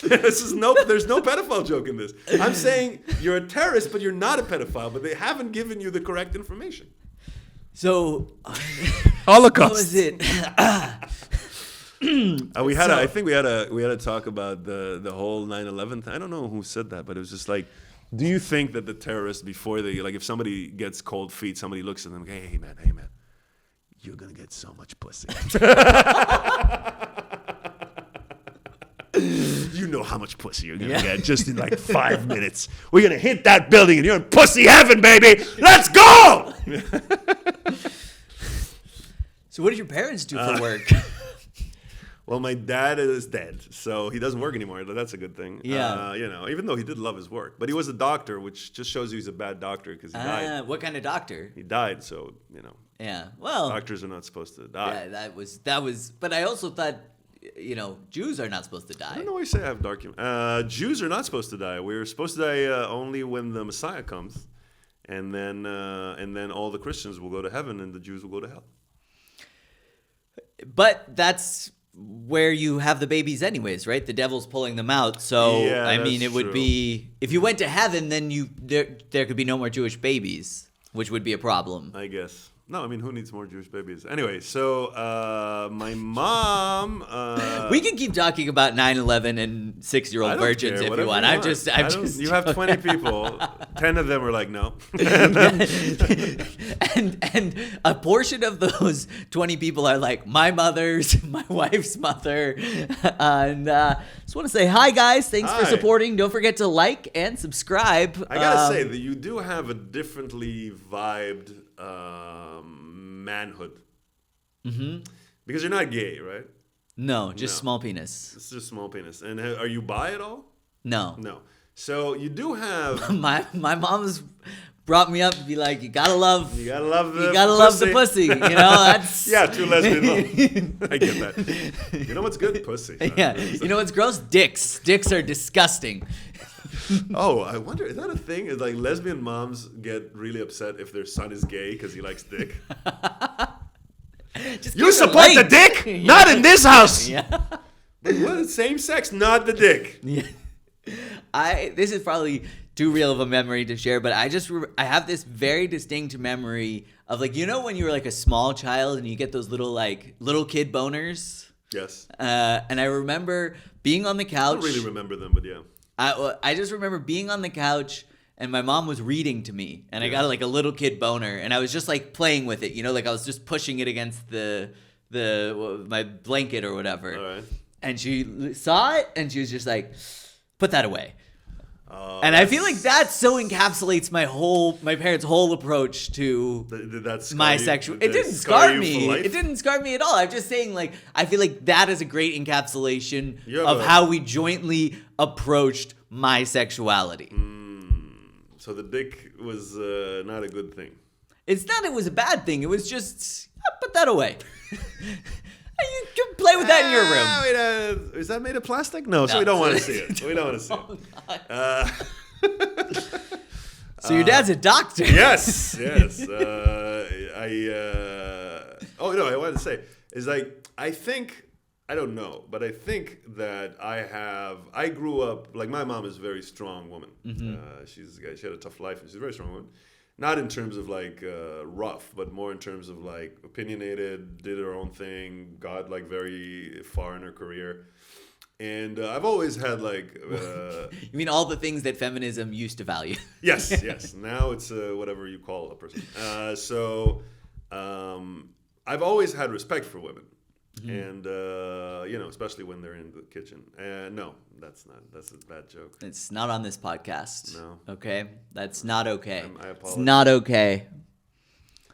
There's no pedophile joke in this. I'm saying you're a terrorist, but you're not a pedophile, but they haven't given you the correct information. So, Holocaust. What was it? I think we had a talk about the whole 9/11 thing. I don't know who said that, but it was just like, do you think that the terrorists, before they, like, if somebody gets cold feet, somebody looks at them, hey man, you're gonna get so much pussy. You know how much pussy you're going to get just in like 5 minutes. We're going to hit that building and you're in pussy heaven, baby. Let's go! So what did your parents do for work? Well, my dad is dead, so he doesn't work anymore. That's a good thing. Yeah. Even though he did love his work. But he was a doctor, which just shows you he's a bad doctor because he died. What kind of doctor? He died, so, Yeah. Well, Doctors are not supposed to die. yeah, that was. But I also thought, Jews are not supposed to I die. don't know why you say I have dark humor. Jews are not supposed to die. We're supposed to die only when the Messiah comes, and then all the Christians will go to heaven and the Jews will go to hell. But that's where you have the babies anyways, right? The devil's pulling them out. So, Yeah, I mean, that's it would true. be... If you went to heaven, then there could be no more Jewish babies, which would be a problem. I guess. No, I mean, who needs more Jewish babies? Anyway, so my mom... We can keep talking about 9/11 and 6-year-old I don't virgins care, if whatever you want. you I'm want. just... You have 20 people. 10 of them are like, no. and a portion of those 20 people are like my mother's, my wife's mother. And just want to say hi, guys. Thanks for Hi. supporting. Don't forget to like and subscribe. I gotta say that you do have a differently vibed manhood. Mm-hmm. Because you're not gay, right? No, just No. small penis. It's just small penis. And are you bi at all? No. No. So you do have... My mom's brought me up to be like, you gotta love You gotta love the the pussy. That's Yeah, two lesbian moms. I get that. You know what's good? Pussy. Yeah. You know what's gross? Dicks. Dicks are disgusting. Oh, I wonder, is that a thing? Is like lesbian moms get really upset if their son is gay because he likes dick? Just You give it support the light. dick? Not in this house! Yeah. But what? Same sex, not the dick. Yeah. This is probably too real of a memory to share, but I have this very distinct memory of when you were like a small child and you get those little kid boners. Yes. And I remember being on the I couch. don't really remember them, but yeah. I just remember being on the couch and my mom was reading to me and I got like a little kid boner and I was just like playing with it, I was just pushing it against my blanket or whatever. All right. And she saw it and she was just like, put that away. Oh, And I feel like that so encapsulates my parents' whole approach to Did that scar my you? sexual. Did It they didn't scar scar you for me. life? It didn't scar me at all. I'm just saying, I feel like that is a great encapsulation You have of a- how we jointly approached my sexuality. So the dick was not a good thing. It's not. It was a bad thing. It was just put that away. You can play with that in your room. Is that made of plastic? No, so No. we don't want to see it. We don't want to see it. So your dad's a doctor. Yes. I wanted to say is I don't know, but I think that I grew up, my mom is a very strong woman. Mm-hmm. She had a tough life, and she's a very strong woman. Not in terms of rough, but more in terms of opinionated, did her own thing, got very far in her career. And I've always had You mean all the things that feminism used to value? yes. Now it's whatever you call a person. I've always had respect for women. And especially when they're in the kitchen. No, that's a bad joke. It's not on this podcast. No. Okay? That's not okay. I It's apologize. not okay.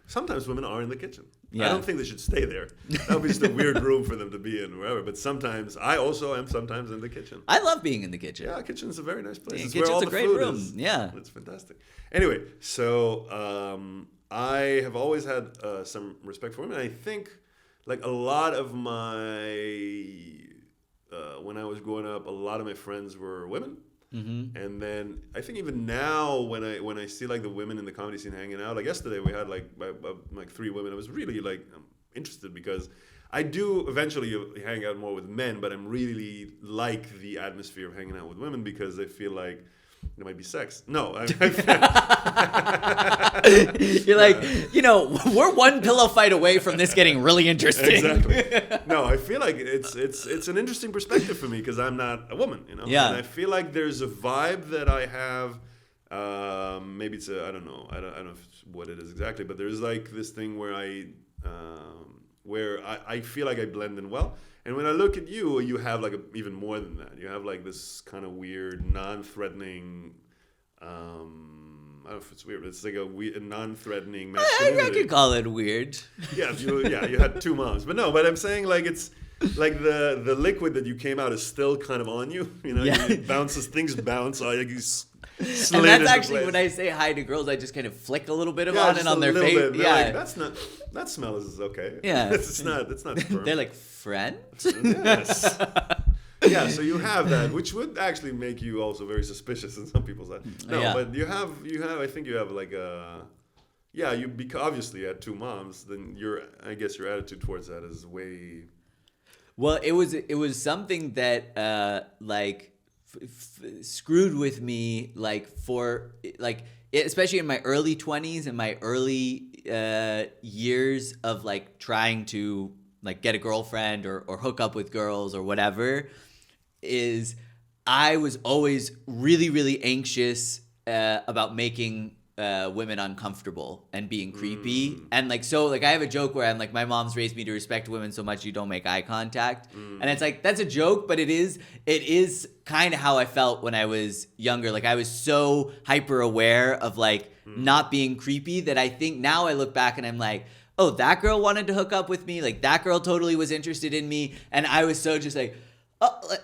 Sometimes women are in the kitchen. Yeah. I don't think they should stay there. That would be just a weird room for them to be in, wherever. But sometimes I also am sometimes in the kitchen. I love being in the kitchen. Yeah, kitchen's a very nice place. Yeah, It's kitchen's where all a the great food room. is. Yeah. It's fantastic. Anyway, so I have always had some respect for women. I think a lot of when I was growing up, a lot of my friends were women. Mm-hmm. And then I think even now when I see the women in the comedy scene hanging out, yesterday we had 3 women. I was really interested because I do eventually hang out more with men, but I'm really like the atmosphere of hanging out with women because I feel like there might be sex. No, You're we're one pillow fight away from this getting really interesting. Exactly. No, I feel like it's an interesting perspective for me because I'm not a woman, Yeah. And I feel like there's a vibe that I have. Maybe it's I don't know what it is exactly, but there's this thing where I feel like I blend in well. And when I look at you, you have even more than that. You have this kind of weird, non-threatening. I don't know if it's weird, but it's a non-threatening masculinity. I could call it weird. Yeah, you had 2 moms, but no. But I'm saying it's the liquid that you came out is still kind of on you. Yeah. It bounces, things bounce. And that's actually when I say hi to girls, I just kind of flick a little bit of on it on their face. Yeah, like, that smell is okay. Yeah, it's not sperm. They're like, friend? Yes. Yeah, so you have that, which would actually make you also very suspicious in some people's eyes. No, but you have. I think you have like a. Yeah, obviously you had two moms. Then I guess your attitude towards that is way. Well, it was something that screwed with me especially in my early 20s and my early years of like trying to like get a girlfriend or hook up with girls or whatever, is I was always really, really anxious about making women uncomfortable and being creepy. And like, so like I have a joke where I'm like, my mom's raised me to respect women so much you don't make eye contact. And it's like, that's a joke, but it is kind of how I felt when I was younger. Like I was so hyper aware of like not being creepy that I think now I look back and I'm like, oh, that girl wanted to hook up with me. Like that girl totally was interested in me. And I was so just like, oh,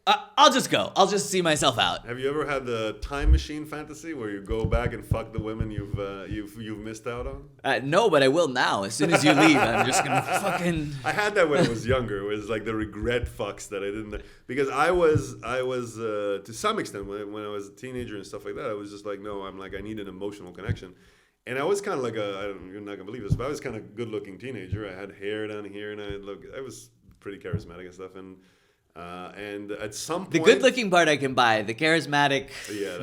I'll just go. I'll just see myself out. Have you ever had the time machine fantasy where you go back and fuck the women you've missed out on? No, but I will now. As soon as you leave, I'm just gonna fucking. I had that when I was younger. It was like the regret fucks that I didn't, because I was to some extent when I was a teenager and stuff like that. I was just like, no, I'm like I need an emotional connection. And I was kind of like you're not gonna believe this, but I was kind of good looking teenager. I had hair down here, and I was pretty charismatic and stuff. And at some point, the good-looking part I can buy. The charismatic,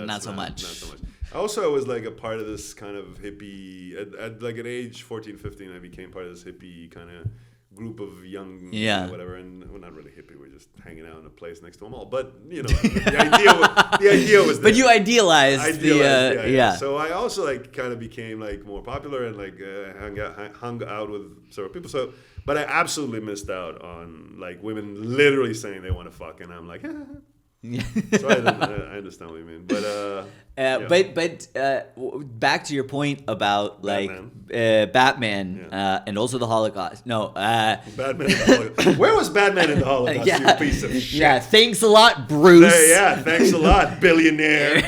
not so much. Not so much. Also, I was like a part of this kind of hippie. At age 14, 15, I became part of this hippie kind of group of young, whatever. And we're not really hippie. We're just hanging out in a place next to a mall. But you know, the idea was. But you idealized the. So I also like kind of became like more popular and like hung out with several people. So. But I absolutely missed out on like women literally saying they want to fuck, and I'm like, So I understand what you mean, but back to your point about like Batman and also the Holocaust. No, Batman. In the Holocaust. Where was Batman in the Holocaust? You piece of shit. Yeah, thanks a lot, Bruce. Thanks a lot, billionaire.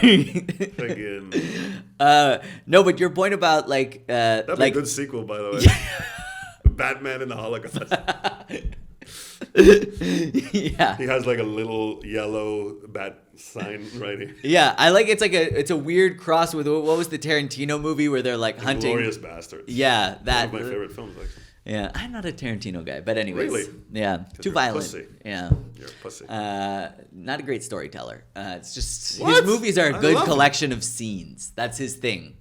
No, but your point about like that'd be a good sequel, by the way. Batman in the Holocaust. Yeah. He has like a little yellow bat sign right here. Yeah, I like it's a weird cross with what was the Tarantino movie where they're like hunting. Glorious Bastards. Yeah, that. One of my favorite films, actually. Yeah, I'm not a Tarantino guy, but anyways. Really? Yeah, too violent. Pussy. Yeah. You're a pussy. Not a great storyteller. It's just his movies are a good collection of scenes. That's his thing.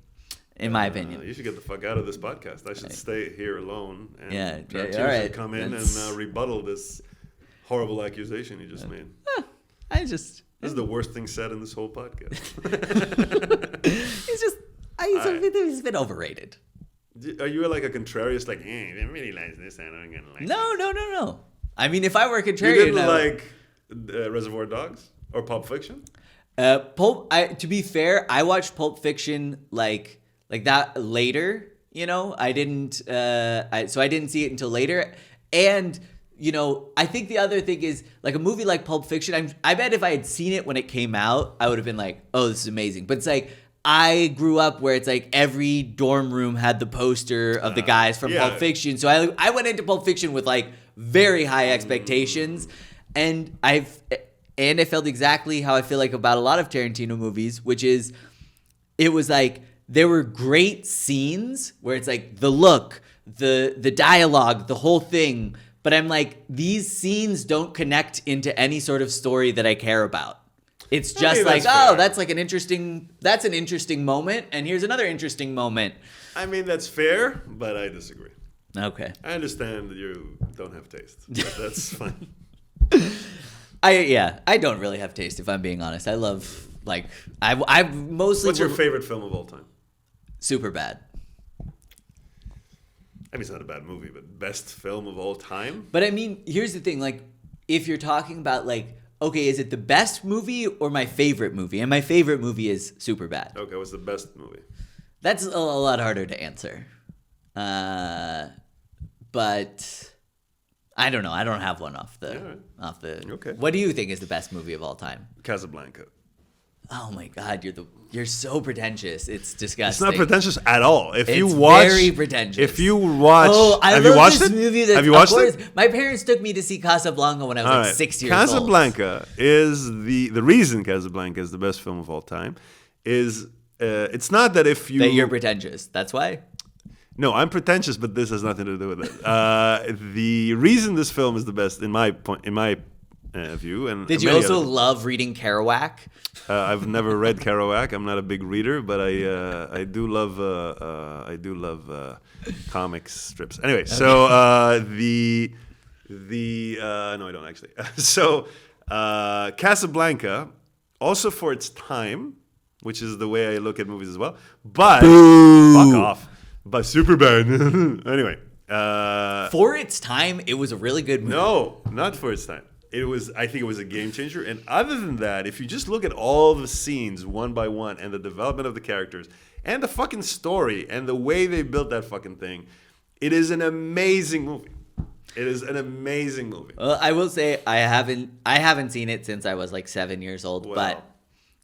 In my opinion, you should get the fuck out of this podcast. I should stay here alone. And all right. Should come in and rebuttal this horrible accusation you just made. This is the worst thing said in this whole podcast. He's been overrated. Are you like a contrarian? Like, I really like this. I don't gonna like. No. I mean, if I were a contrarian, you didn't like Reservoir Dogs or Pulp Fiction? To be fair, I watched Pulp Fiction like that later, you know. I didn't so I didn't see it until later. And you know, I think the other thing is like a movie like Pulp Fiction, I bet if I had seen it when it came out, I would have been like, oh, this is amazing. But it's like I grew up where it's like every dorm room had the poster of the guys from Pulp Fiction. So I went into Pulp Fiction with like very high expectations. And I felt exactly how I feel like about a lot of Tarantino movies, which is it was like there were great scenes where it's like the look, the dialogue, the whole thing. But I'm like, these scenes don't connect into any sort of story that I care about. It's just like, that's like an interesting moment. And here's another interesting moment. I mean, that's fair, but I disagree. Okay. I understand that you don't have taste. But that's fine. I don't really have taste, if I'm being honest. I love, like, I've mostly... What's your favorite film of all time? Superbad. I mean, it's not a bad movie, but best film of all time? But I mean, here's the thing. Like, if you're talking about, like, okay, is it the best movie or my favorite movie? And my favorite movie is Superbad. Okay, what's the best movie? That's a lot harder to answer. But I don't know. I don't have one off the. Okay. What do you think is the best movie of all time? Casablanca. Oh my God, you're so pretentious. It's disgusting. It's not pretentious at all. It's very pretentious. If you watch, I have love you watched this it? movie. Have you watched it? My parents took me to see Casablanca when I was like 6 years old. Casablanca is the reason Casablanca is the best film of all time. Is it's not that if you that you're pretentious. That's why. No, I'm pretentious, but this has nothing to do with it. The reason this film is the best, in my view, and did you also love reading Kerouac? I've never read Kerouac. I'm not a big reader, but I do love comic strips. Anyway, so no, I don't actually. So Casablanca, also for its time, which is the way I look at movies as well. But fuck off. But Superbad. Anyway, for its time, it was a really good movie. No, not for its time. I think it was a game changer. And other than that, if you just look at all the scenes one by one and the development of the characters and the fucking story and the way they built that fucking thing, it is an amazing movie. It is an amazing movie. Well, I will say I haven't seen it since I was like 7 years old, but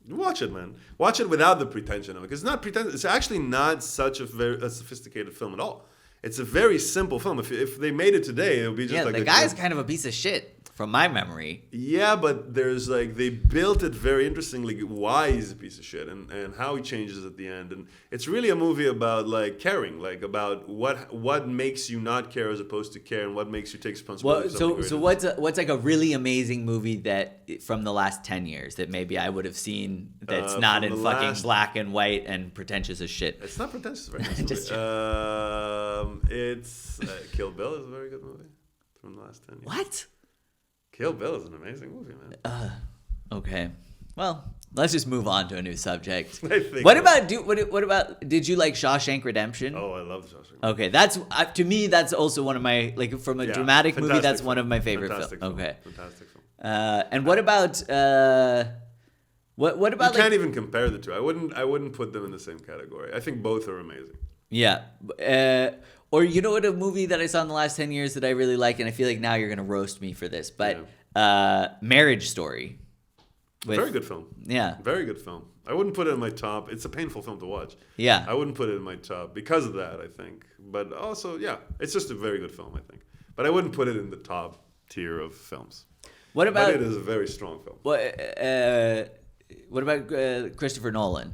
watch it, man. Watch it without the pretension of it. Because it's not pretentious. It's actually not such a sophisticated film at all. It's a very simple film. If they made it today, it would be just like the guy's kind of a piece of shit from my memory. Yeah, but there's like they built it very interestingly why he's a piece of shit and how he changes at the end. And it's really a movie about like caring, like about what makes you not care as opposed to care and what makes you take responsibility. Well, so what's like a really amazing movie that from the last 10 years that maybe I would have seen that's not in fucking black and white and pretentious as shit? It's not pretentious. Very nice it's Kill Bill is a very good movie from the last 10 years. What? Kill Bill is an amazing movie, man. Okay. Well, let's just move on to a new subject. What about did you like Shawshank Redemption? Oh, I love Shawshank. Okay, that's to me that's also one of my from a dramatic movie that's one of my favorite films. Okay. Fantastic film. And what about what about you can't even compare the two. I wouldn't put them in the same category. I think both are amazing. Yeah. Or you know what, a movie that I saw in the last 10 years that I really like, and I feel like now you're going to roast me for this, but Marriage Story. Very good film. Yeah. Very good film. I wouldn't put it in my top. It's a painful film to watch. Yeah. I wouldn't put it in my top because of that, I think. But also, yeah, it's just a very good film, I think. But I wouldn't put it in the top tier of films. What about... But it is a very strong film. What about Christopher Nolan?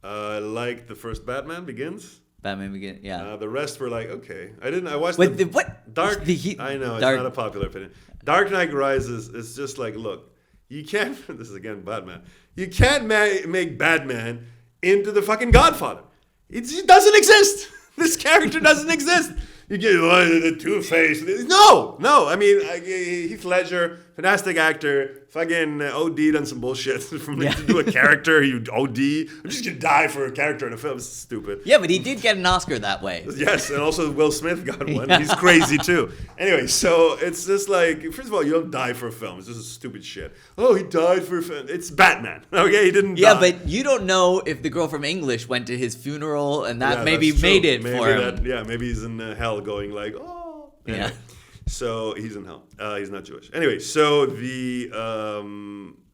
I like the first Batman Begins. Batman Begins, yeah. The rest were like, okay. I watched what? Dark. I know, it's not a popular opinion. Dark Knight Rises is just like, look, you can't, this is again Batman, you can't make Batman into the fucking Godfather. It doesn't exist. This character doesn't exist. You get the Two-Face. No. I mean, Heath Ledger, fantastic actor, fucking OD'd on some bullshit to do a character. You OD. I'm just gonna die for a character in a film. It's stupid. Yeah, but he did get an Oscar that way. Yes, and also Will Smith got one. He's crazy too. Anyway, so it's just like, first of all, you don't die for a film. It's just stupid shit. Oh, he died for a film. It's Batman. Okay, he didn't. Yeah, die. but you don't know if the girl from English went to his funeral and that maybe made it for him. Maybe he's in hell going like, oh. Anyway. Yeah. So he's in hell. He's not Jewish. Anyway, so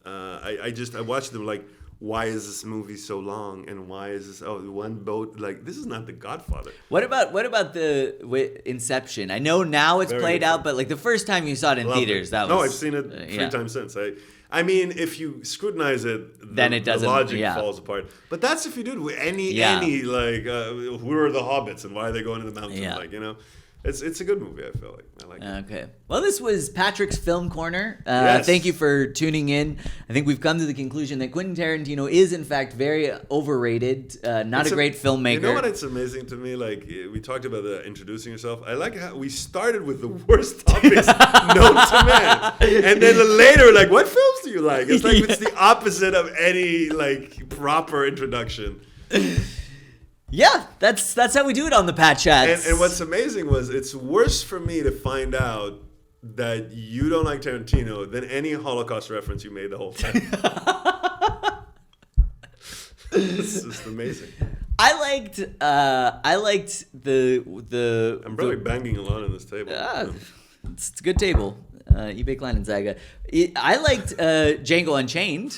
I watched them like, why is this movie so long? And why is this one boat? Like, this is not The Godfather. What about the Inception? I know now it's played out, but like the first time you saw it in theaters, that was... No, I've seen it 3 times since. I mean, if you scrutinize it, then it doesn't. The logic falls apart. But that's if you do it with any like, who are the hobbits and why are they going to the mountains? Yeah. Like, you know. It's a good movie, I feel like. I like it. Okay. Well, this was Patrick's Film Corner. Yes. Thank you for tuning in. I think we've come to the conclusion that Quentin Tarantino is, in fact, very overrated. Not a great filmmaker. You know what? It's amazing to me. Like, we talked about introducing yourself. I like how we started with the worst topics known to man. And then later, like, what films do you like? It's like it's the opposite of any, like, proper introduction. Yeah, that's how we do it on the Patchats. And what's amazing was it's worse for me to find out that you don't like Tarantino than any Holocaust reference you made the whole time. It's just amazing. I liked the. I'm probably banging a lot on this table. It's a good table. eBay Kleinanzeiger. I liked Django Unchained.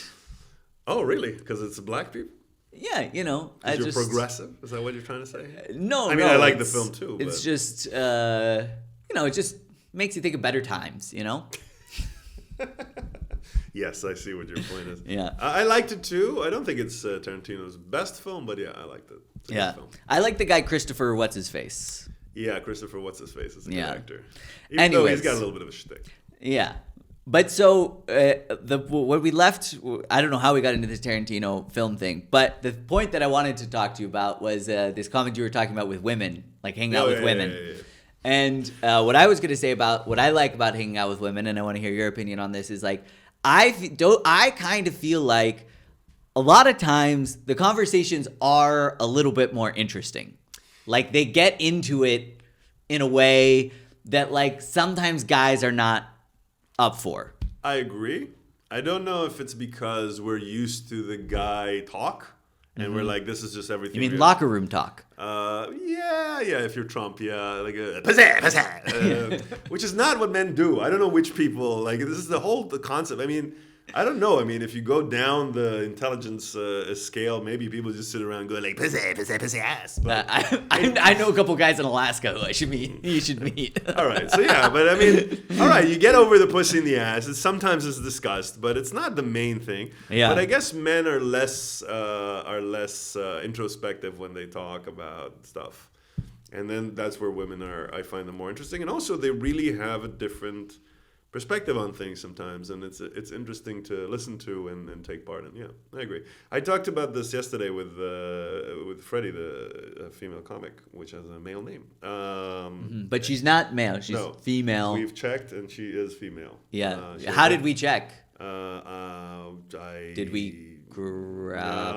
Oh, really? Because it's black people? Yeah, you know, You're progressive? Is that what you're trying to say? No, I mean, no, I like the film too. It's but... just, you know, it just makes you think of better times, you know? Yes, I see what your point is. Yeah. I liked it too. I don't think it's Tarantino's best film, but yeah, I liked it. It's a good film. I like the guy Christopher What's-His-Face. Yeah, Christopher What's-His-Face is a good actor. Even Anyways, though he's got a little bit of a shtick. Yeah. But so, where we left, I don't know how we got into this Tarantino film thing, but the point that I wanted to talk to you about was this comment you were talking about with women, like hanging out with women. Yeah. And what I was going to say about what I like about hanging out with women, and I want to hear your opinion on this, is like, I kind of feel like a lot of times the conversations are a little bit more interesting. Like they get into it in a way that like sometimes guys are not up for. I agree. I don't know if it's because we're used to the guy talk and we're like, this is just everything. You mean locker room talk? Yeah. If you're Trump, like which is not what men do. I don't know which people like. This is the concept. I mean, I don't know. I mean, if you go down the intelligence scale, maybe people just sit around and go like pussy ass. But I know a couple guys in Alaska who you should meet. All right, so yeah, but I mean, all right, you get over the pussy in the ass. Sometimes it's discussed, but it's not the main thing. Yeah. But I guess men are less introspective when they talk about stuff, and then that's where women are. I find them more interesting, and also they really have a different perspective on things sometimes, and it's interesting to listen to and take part in. Yeah, I agree. I talked about this yesterday with Freddie, the female comic, which has a male name. But she's not male. She's female. We've checked, and she is female. Yeah. How did we check? Did we grab?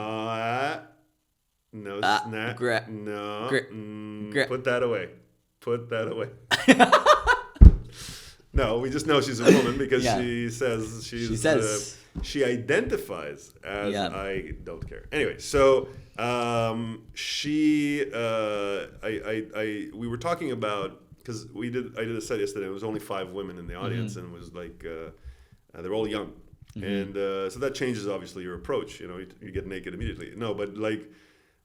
No, put that away. No, we just know she's a woman because she says she identifies as I don't care. Anyway, so we were talking about, because I did a set yesterday. There was only 5 women in the audience, and it was like they're all young, and so that changes obviously your approach. You know, you get naked immediately. No, but like.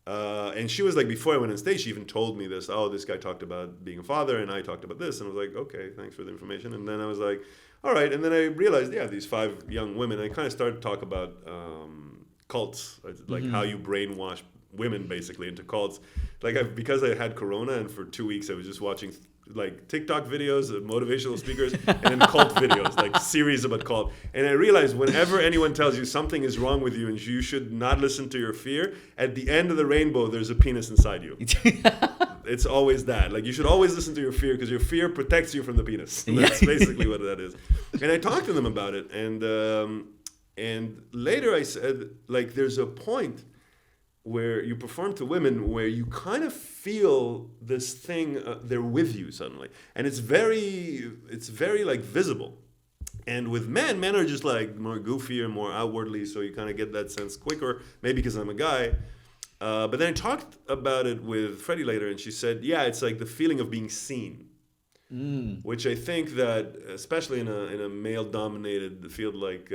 And she was like, before I went on stage, she even told me this. Oh, this guy talked about being a father, and I talked about this. And I was like, okay, thanks for the information. And then I was like, all right. And then I realized, these 5 young women. I kind of started to talk about cults, like how you brainwash women basically into cults. Like because I had Corona, and for 2 weeks I was just watching like TikTok videos of motivational speakers and then cult videos, like series about cult. And I realized whenever anyone tells you something is wrong with you and you should not listen to your fear, at the end of the rainbow, there's a penis inside you. It's always that. Like you should always listen to your fear because your fear protects you from the penis. That's basically what that is. And I talked to them about it. And later I said, like, there's a point where you perform to women where you kind of feel this thing, they're with you suddenly. And it's very like visible. And with men are just like more goofier, more outwardly, so you kind of get that sense quicker, maybe because I'm a guy. But then I talked about it with Freddie later, and she said, it's like the feeling of being seen. Which I think that, especially in a male-dominated field like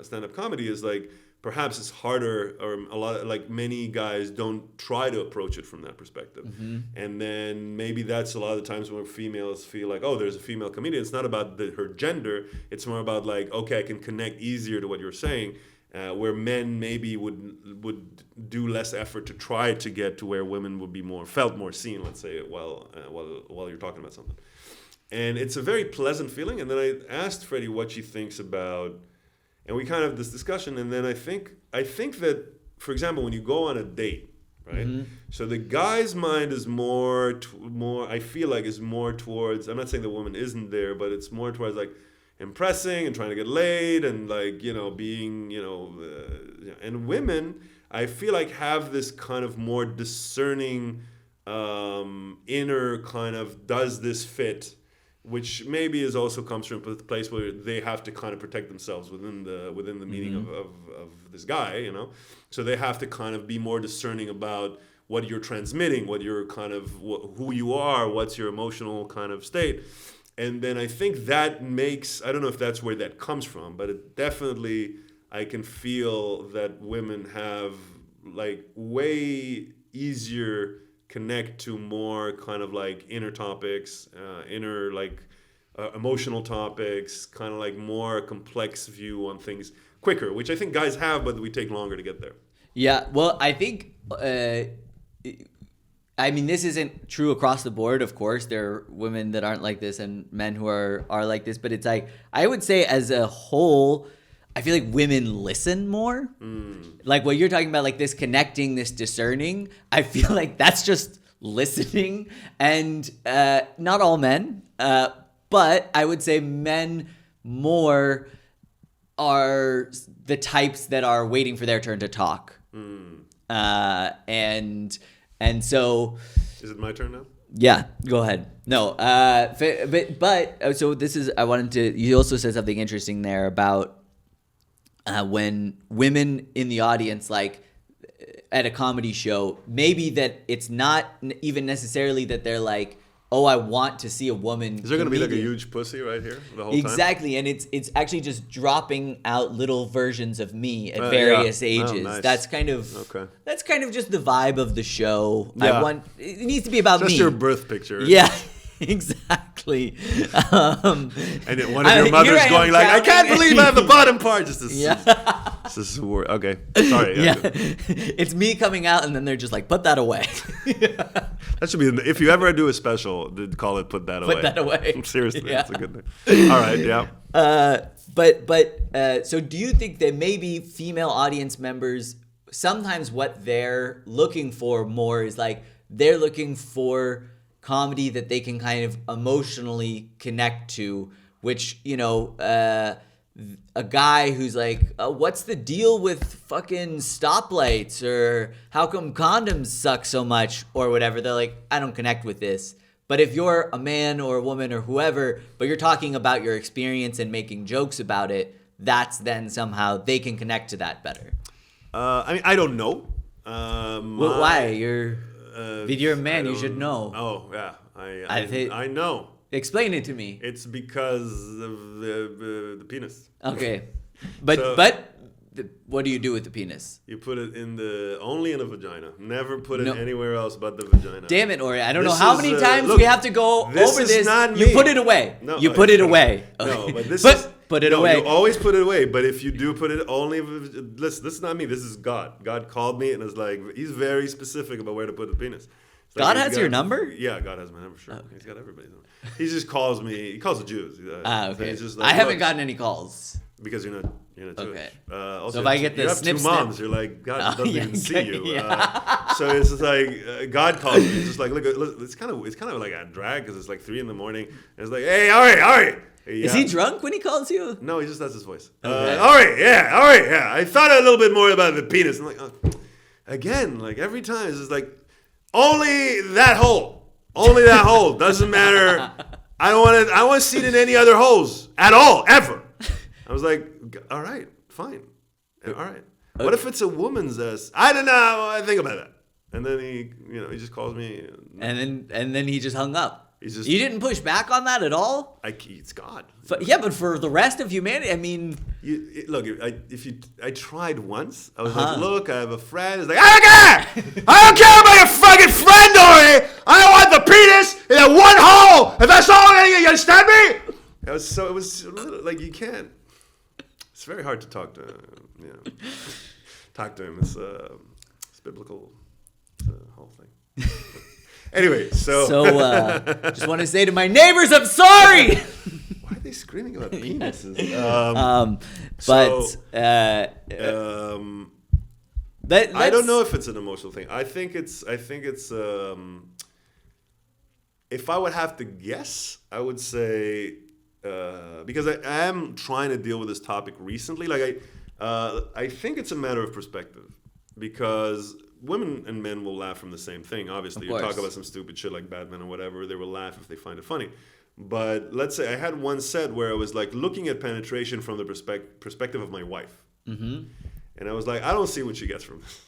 stand-up comedy, is like, perhaps it's harder, or a lot, like many guys don't try to approach it from that perspective. And then maybe that's a lot of the times when females feel like, oh, there's a female comedian. It's not about her gender. It's more about like, okay, I can connect easier to what you're saying, where men maybe would do less effort to try to get to where women would be felt more seen, let's say, while you're talking about something. And it's a very pleasant feeling. And then I asked Freddie what she thinks about. And we kind of have this discussion, and then I think that, for example, when you go on a date, right? So the guy's mind is more. I feel like is more towards. I'm not saying the woman isn't there, but it's more towards like impressing and trying to get laid and like being and women I feel like have this kind of more discerning inner kind of does this fit. Which maybe also comes from a place where they have to kind of protect themselves within the meaning of this guy, So they have to kind of be more discerning about what you're transmitting, what you're kind of who you are, what's your emotional kind of state, and then I think that makes, I don't know if that's where that comes from, but it definitely I can feel that women have like way easier connect to more kind of like inner topics, inner like emotional topics, kind of like more complex view on things quicker, which I think guys have, but we take longer to get there. Yeah, well, I think, I mean, this isn't true across the board, of course. There are women that aren't like this and men who are like this, but it's like, I would say as a whole, I feel like women listen more. Like what you're talking about, like this connecting, this discerning, I feel like that's just listening. And not all men, but I would say men more are the types that are waiting for their turn to talk. And so... Is it my turn now? Yeah, go ahead. No, but so this is, I wanted to, you also said something interesting there about when women in the audience, like at a comedy show, maybe that it's not even necessarily that they're like, oh, I want to see a woman. Is there going to be like a huge pussy right here the whole time? Exactly, and it's actually just dropping out little versions of me at various ages. Oh, nice. That's kind of just the vibe of the show. Yeah. It needs to be about me. Just your birth picture. Yeah, exactly. And then one of your mothers going like, I can't believe I have the bottom part. Just this. Yeah. This is word. Okay, sorry. Yeah, it's me coming out, and then they're just like, put that away. That should be, if you ever do a special, call it Put That Away. Put that away. Seriously, Yeah. that's a good thing. All right, yeah. But so do you think that maybe female audience members, sometimes what they're looking for more is like, they're looking for comedy that they can kind of emotionally connect to, which, you know, a guy who's like, what's the deal with fucking stoplights, or how come condoms suck so much, or whatever, they're like, I don't connect with this. But if you're a man or a woman or whoever, but you're talking about your experience and making jokes about it, that's then somehow they can connect to that better. I mean, I don't know. Well, why? If you're a man, you should know. Oh, yeah. I know. Explain it to me. It's because of the penis. Okay. But what do you do with the penis? You put it only in a vagina. Never put it anywhere else but the vagina. Damn it, Ori. I don't know how many times we have to go over this. Not you me. put it away. No, you put it away. No, but this but is... Put it away. You always put it away. But if you do put it only... Listen, this is not me. This is God. God called me and is like... He's very specific about where to put the penis. God has your number? Yeah, God has my number, sure. Okay. He's got everybody's number. He just calls me... He calls the Jews. Okay. He's just like, I haven't gotten any calls. Because you're not Jewish. Okay. Also, so if I get the snip, snip, two moms, you're like, God doesn't even see you. Yeah. So it's just like, God calls me. It's just like, look, it's kind of like a drag because it's like 3 a.m. And it's like, hey, all right. Yeah. Is he drunk when he calls you? No, he just has his voice. Okay. All right, yeah. I thought a little bit more about the penis. I'm like, again, like every time it's just like, only that hole. Doesn't matter. I don't want to see it in any other holes at all, ever. I was like, all right, fine. All right. Okay. What if it's a woman's ass? I don't know. I think about that. And then he just calls me. And then he just hung up. You didn't push back on that at all? It's God. Yeah, but for the rest of humanity, I mean... I tried once. I was like, look, I have a friend. It's like, I don't care about your fucking friend, Ori. I want the penis in that one hole. If that's all you understand me? It was like, you can't. It's very hard to talk to him. It's biblical. It's a whole thing. Anyway, so just want to say to my neighbors, I'm sorry. Why are they screaming about penises? I don't know if it's an emotional thing. I think it's. If I would have to guess, I would say because I am trying to deal with this topic recently. Like I think it's a matter of perspective because women and men will laugh from the same thing. Obviously, you talk about some stupid shit like Batman or whatever, they will laugh if they find it funny. But let's say I had one set where I was like looking at penetration from the perspective of my wife. Mm-hmm. And I was like, I don't see what she gets from this.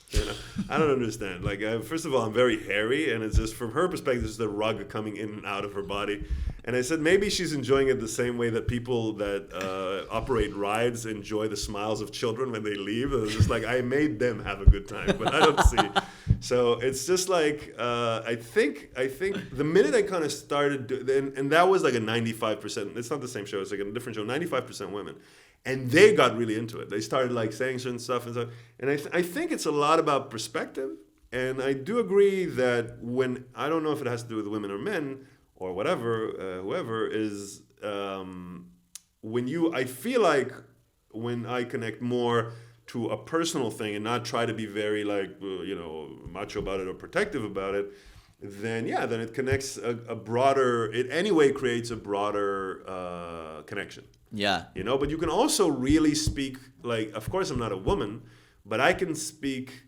I don't understand. Like, first of all, I'm very hairy, and it's just from her perspective, it's the rug coming in and out of her body. And I said, maybe she's enjoying it the same way that people that operate rides enjoy the smiles of children when they leave. It was just like, I made them have a good time, but I don't see. So it's just like, I think the minute I kind of started, and that was like a 95%, it's not the same show, it's like a different show, 95% women. And they got really into it. They started like saying certain stuff and stuff. And I think it's a lot about perspective. And I do agree that when, I don't know if it has to do with women or men or whatever, whoever is, I feel like when I connect more to a personal thing and not try to be very like, macho about it or protective about it, then it connects a broader, it anyway creates a broader connection. Yeah. But you can also really speak, like, of course I'm not a woman, but I can speak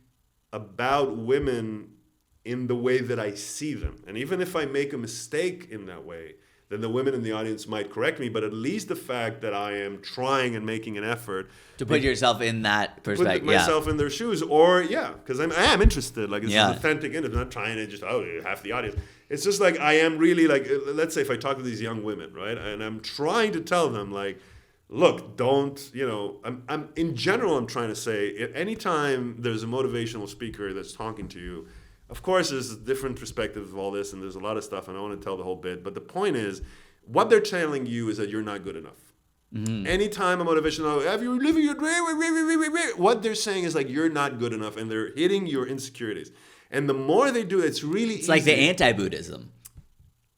about women in the way that I see them. And even if I make a mistake in that way, then the women in the audience might correct me, but at least the fact that I am trying and making an effort to put yourself in that perspective, put myself in their shoes, or because I am interested, like it's an authentic interest. I'm not trying to just half the audience. It's just like I am really like, let's say if I talk to these young women, right, and I'm trying to tell them like, look, don't, I'm in general, I'm trying to say, anytime there's a motivational speaker that's talking to you, of course, there's a different perspective of all this, and there's a lot of stuff, and I want to tell the whole bit. But the point is, what they're telling you is that you're not good enough. Mm-hmm. Anytime a motivational, have you living your dream? What they're saying is like, you're not good enough, and they're hitting your insecurities. And the more they do, it's really easy. It's like the anti-Buddhism.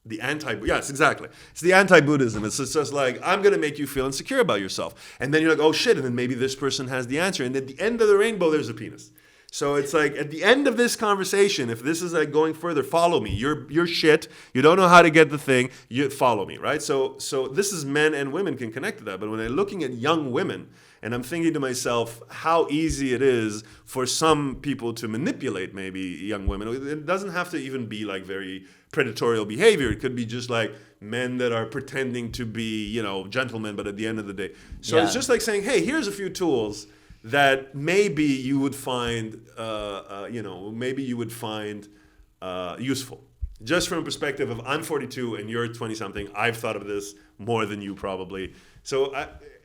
Yes, exactly. It's the anti-Buddhism. It's just like, I'm going to make you feel insecure about yourself. And then you're like, oh shit, and then maybe this person has the answer. And at the end of the rainbow, there's a penis. So it's like, at the end of this conversation, if this is like going further, follow me. You're shit. You don't know how to get the thing. You follow me, right? So this is men and women can connect to that. But when I'm looking at young women, and I'm thinking to myself how easy it is for some people to manipulate maybe young women. It doesn't have to even be like very predatorial behavior. It could be just like men that are pretending to be, gentlemen, but at the end of the day. So It's just like saying, hey, here's a few tools that maybe you would find, useful. Just from a perspective of I'm 42 and you're 20-something, I've thought of this more than you probably. So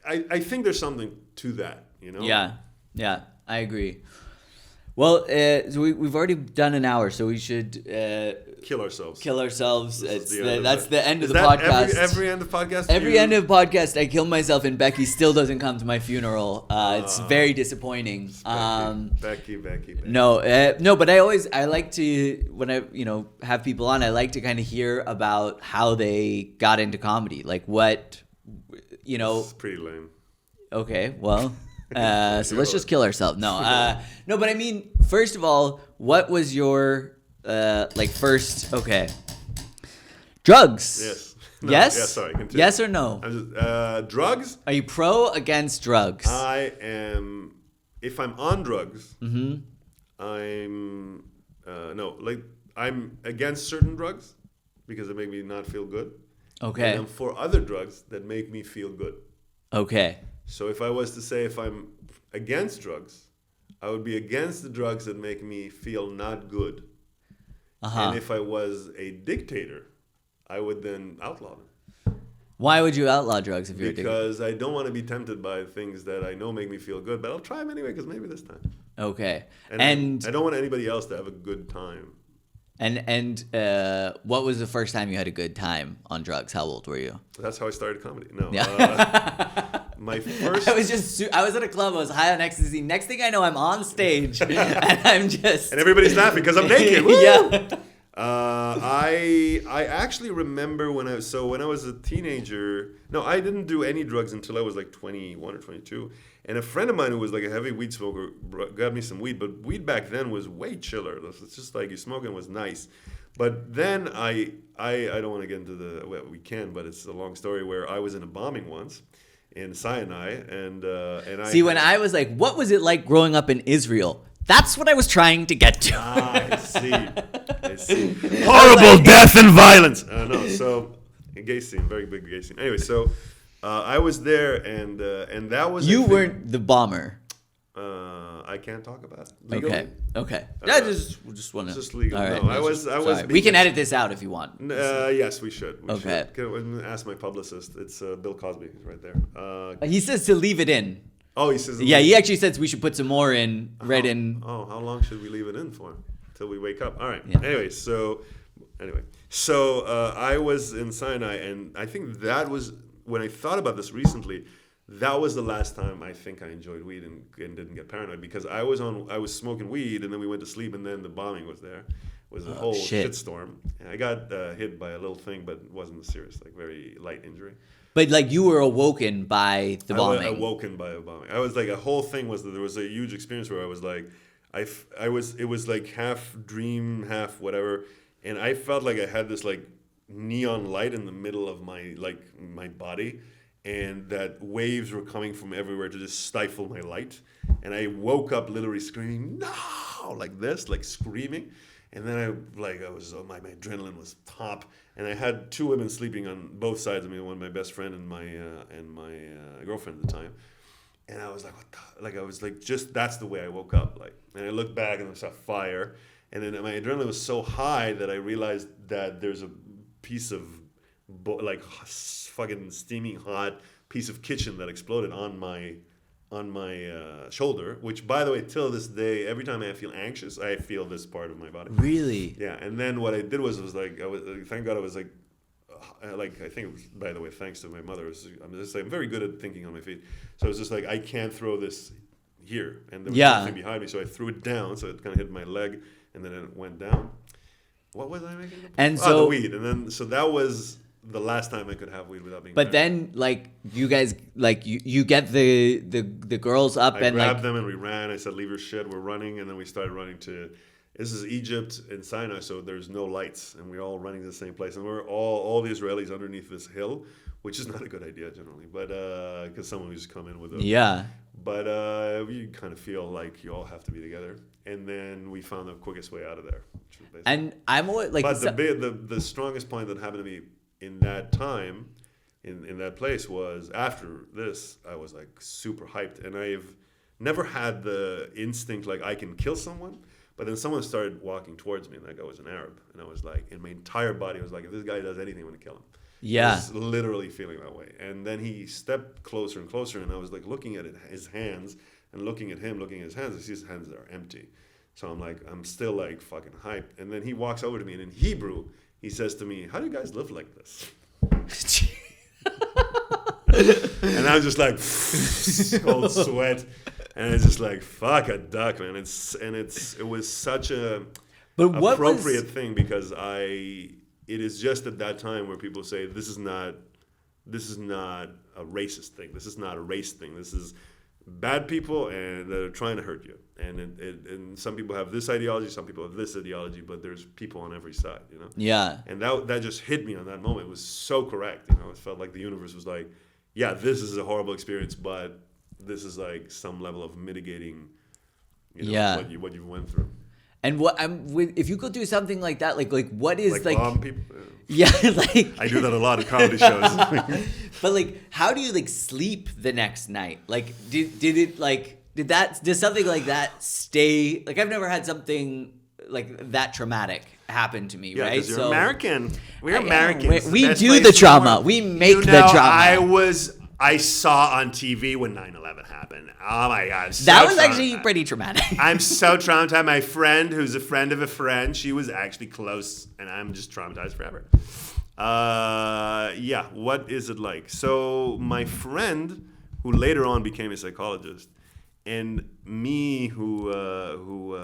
I think there's something to that, Yeah, I agree. Well, so we've already done an hour, so we should kill ourselves. That's the end of the podcast. Every end of podcast. Every end of podcast, I kill myself, and Becky still doesn't come to my funeral. It's very disappointing. Becky. No, but I like to, when I have people on, I like to kind of hear about how they got into comedy, like what. It's pretty lame. Okay, well, so let's just kill ourselves. No, but I mean, first of all, what was your first? Okay, drugs. Yes. No, yes. Yeah, sorry. Continue. Yes or no? Drugs. Are you pro or against drugs? I am. If I'm on drugs, mm-hmm. I'm no. Like I'm against certain drugs because they make me not feel good. Okay. And I'm for other drugs that make me feel good. Okay. So if I was to say if I'm against drugs, I would be against the drugs that make me feel not good. Uh-huh. And if I was a dictator, I would then outlaw them. Why would you outlaw drugs if you're a dictator? Because I don't want to be tempted by things that I know make me feel good, but I'll try them anyway because maybe this time. Okay. And I don't want anybody else to have a good time. And what was the first time you had a good time on drugs? How old were you? That's how I started comedy. No. Yeah. My first... I was at a club. I was high on ecstasy. Next thing I know, I'm on stage. And I'm just... And everybody's laughing because I'm naked. Woo! Yeah. I actually remember when I was a teenager... No, I didn't do any drugs until I was like 21 or 22. And a friend of mine who was like a heavy weed smoker got me some weed. But weed back then was way chiller. It's just like you smoking was nice. But then I don't want to get into the... Well, we can, but it's a long story where I was in a bombing once in Sinai. And I... See, when I was like, what was it like growing up in Israel? That's what I was trying to get to. I see. Horrible death and violence. No, so a gay scene, very big gay scene. Anyway, so I was there, and that was. You weren't the bomber. I can't talk about it. Legally. Okay. I just want to. Just legal. All right. No, I was. We can edit this out if you want. Yes, we should. Okay. Can ask my publicist. It's Bill Cosby. He's right there. He says to leave it in. Oh, he says. Yeah, he actually says we should put some more in. Right in. Oh, how long should we leave it in for? Till we wake up. All right. Yeah. Anyway, so I was in Sinai, and I think that was when I thought about this recently. That was the last time I think I enjoyed weed and didn't get paranoid, because I was smoking weed, and then we went to sleep, and then the bombing was there. It was a whole shitstorm. And I got hit by a little thing, but it wasn't serious, like very light injury. But like you were awoken by the bombing. I was awoken by a bombing. I was like, a whole thing was that there was a huge experience where I was like, it was like half dream, half whatever, and I felt like I had this like neon light in the middle of my body, and that waves were coming from everywhere to just stifle my light, and I woke up literally screaming no, like this, like screaming, and then my adrenaline was top, and I had two women sleeping on both sides of me, one my best friend and my girlfriend at the time. And I was like, what the? Like, I was like, just, that's the way I woke up. Like, and I looked back and I saw fire. And then my adrenaline was so high that I realized that there's a piece of, fucking steaming hot piece of kitchen that exploded on my shoulder. Which, by the way, till this day, every time I feel anxious, I feel this part of my body. Really? Yeah. And then what I did was thank God I was like, I think it was, by the way, thanks to my mother, I'm very good at thinking on my feet. So it was just like, I can't throw this here. And there was nothing behind me. So I threw it down. So it kind of hit my leg, and then it went down. What was I making? And so the weed. And then, so that was the last time I could have weed without being But then, like, you guys, like, you get the girls up I and grabbed them and we ran. I said, leave your shit. We're running. And then we started running to... This is Egypt in Sinai, so there's no lights, and we're all running to the same place, and we're all the Israelis underneath this hill, which is not a good idea generally, but because someone would just come in with a But you kind of feel like you all have to be together, and then we found the quickest way out of there. Which was basically, and I'm always like, but the strongest point that happened to me in that time, in that place, was after this, I was like super hyped, and I've never had the instinct like I can kill someone. But then someone started walking towards me, and that guy was an Arab. And I was like, and my entire body was like, if this guy does anything, I'm going to kill him. Yeah. I was literally feeling that way. And then he stepped closer and closer, and I was like looking at his hands, and looking at him, looking at his hands. I see his hands are empty. So I'm like, I'm still like fucking hyped. And then he walks over to me, and in Hebrew, he says to me, how do you guys live like this? And I was just like, cold sweat. And it's just like, fuck a duck, man. It was such a appropriate thing, because it is just at that time where people say this is not a racist thing. This is not a race thing. This is bad people, and they're trying to hurt you. And some people have this ideology, some people have this ideology, but there's people on every side, you know? Yeah. And that just hit me on that moment. It was so correct, you know? It felt like the universe was like, yeah, this is a horrible experience, but this is like some level of mitigating, what you went through. And if you could do something like that, like what is like bomb people? Yeah, like I do that a lot at comedy shows. But like, how do you like sleep the next night? Like, did something like that stay? Like, I've never had something like that traumatic happen to me, right? You're American. We're Americans. We do the trauma. We make the trauma. I saw on TV when 9/11 happened. Oh my God. That was actually pretty traumatic. I'm so traumatized. My friend, who's a friend of a friend, she was actually close, and I'm just traumatized forever. What is it like? So my friend, who later on became a psychologist, and me, who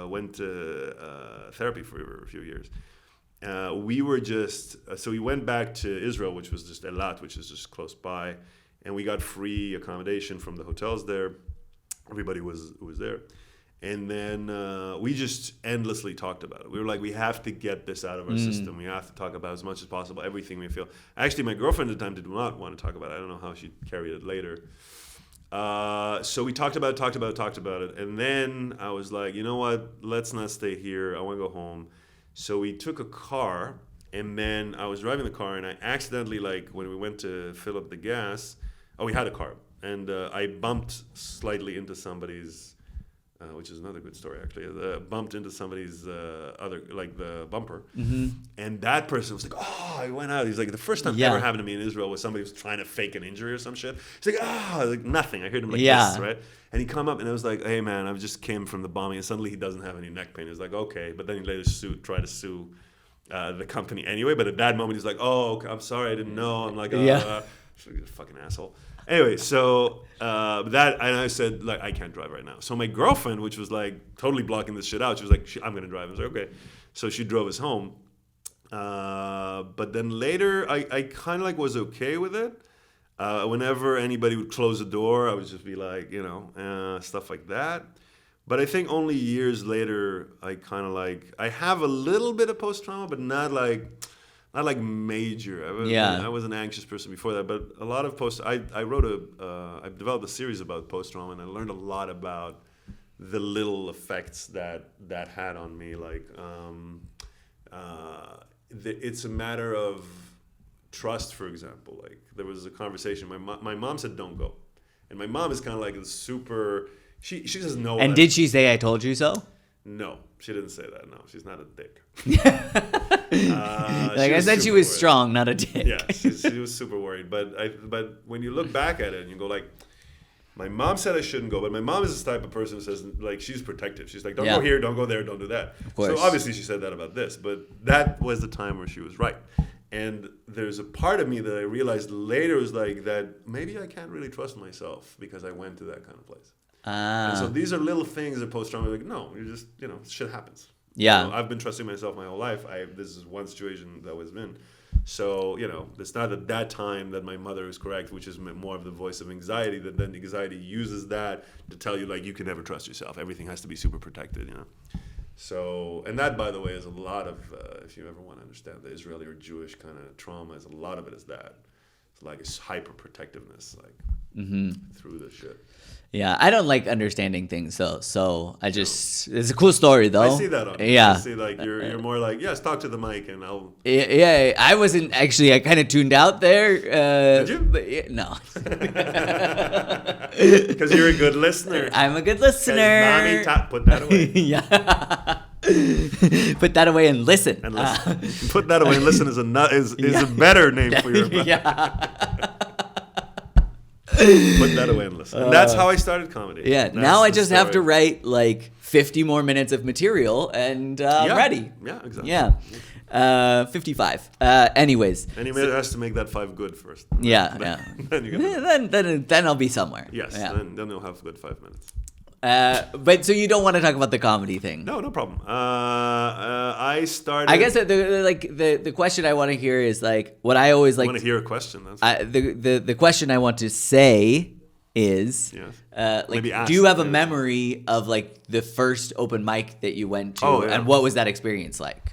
went to therapy for a few years, we were just, so we went back to Israel, which was just Eilat, which is just close by. And we got free accommodation from the hotels there. Everybody was there. And then we just endlessly talked about it. We were like, we have to get this out of our system. We have to talk about as much as possible, everything we feel. Actually, my girlfriend at the time did not want to talk about it. I don't know how she carried it later. So we talked about it. And then I was like, you know what? Let's not stay here. I want to go home. So we took a car. And then I was driving the car, and I accidentally, like, when we went to fill up the gas, we had a car. And I bumped slightly into somebody's which is another good story actually, bumped into somebody's the bumper, and that person was like, "Oh, I went out." He's like, "The first time ever happened to me in Israel was somebody was trying to fake an injury or some shit." He's like, "Oh, like nothing." I heard him like this, right? And he come up and I was like, "Hey man, I just came from the bombing," and suddenly he doesn't have any neck pain. He was like, "Okay," but then he later tried to sue the company anyway. But at that moment, he's like, "Oh, okay, I'm sorry, I didn't know." I'm like, fucking asshole. Anyway, so and I said, like, I can't drive right now. So my girlfriend, which was like totally blocking this shit out, she was like, I'm gonna drive. I was like, okay. So she drove us home. But then later, I kind of like was okay with it. Whenever anybody would close the door, I would just be like, stuff like that. But I think only years later, I kind of like, I have a little bit of post-trauma, but not like major. I was an anxious person before that, but a lot of I developed a series about post-trauma, and I learned a lot about the little effects that had on me. Like, it's a matter of trust, for example. Like, there was a conversation, my mom said, "Don't go." And my mom is kind of like a super, she says no. And did she say, "I told you so"? No, she didn't say that. No, she's not a dick. I said, she was worried. Strong, not a dick. Yeah, she was super worried. But when you look back at it and you go like, my mom said I shouldn't go, but my mom is this type of person who says, like, she's protective. She's like, don't go here, don't go there, don't do that. Of course. So obviously she said that about this, but that was the time where she was right. And there's a part of me that I realized later was like that maybe I can't really trust myself because I went to that kind of place. And so these are little things that post-trauma, like, no, you're just, shit happens. Yeah. I've been trusting myself my whole life. This is one situation that was in. So, it's not at that time that my mother is correct, which is more of the voice of anxiety, that then anxiety uses that to tell you, like, you can never trust yourself. Everything has to be super protected, So, and that, by the way, is a lot of, if you ever want to understand the Israeli or Jewish kind of trauma, a lot of it is that. It's like it's hyper protectiveness, like, through the shit. Yeah, I don't like understanding things, so I just, it's a cool story, though. I see that on you. Yeah. I see, like, you're more like, yes, talk to the mic and I'll... Yeah, I wasn't, actually, I kind of tuned out there. Did you? But, no. Because you're a good listener. I'm a good listener. Mommy put that away. Yeah. Put that away and listen. And listen. Put that away and listen is a better name for your... Yeah. Put that away and listen. And that's how I started comedy. Yeah, now I just have to write like 50 more minutes of material and ready. Yeah, exactly. Yeah. 55. Anyways. And you has to make that 5 good first. Yeah, then I'll be somewhere. Yes, yeah. then you'll have a good 5 minutes. But so you don't want to talk about the comedy thing? No problem. I started. I guess the question I want to hear is like what I always like. I want to hear a question. The question I want to say is, Maybe do you have a memory of like the first open mic that you went to, and what was that experience like?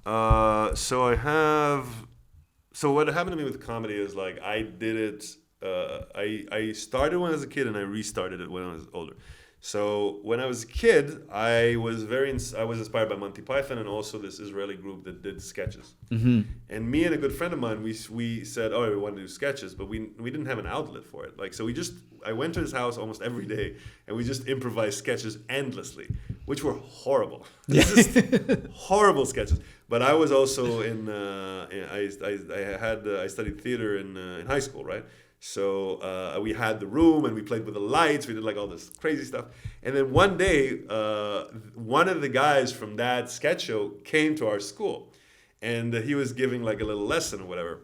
So I have. So what happened to me with comedy is like I did it. I started when I was a kid and I restarted it when I was older. So when I was a kid, I was inspired by Monty Python and also this Israeli group that did sketches. Mm-hmm. And me and a good friend of mine, we said, we want to do sketches, but we didn't have an outlet for it. Like, so I went to his house almost every day and we just improvised sketches endlessly, which were horrible. Just horrible sketches. But I was also I studied theater in high school, right? So we had the room and we played with the lights. We did like all this crazy stuff. And then one day, one of the guys from that sketch show came to our school. And he was giving like a little lesson or whatever.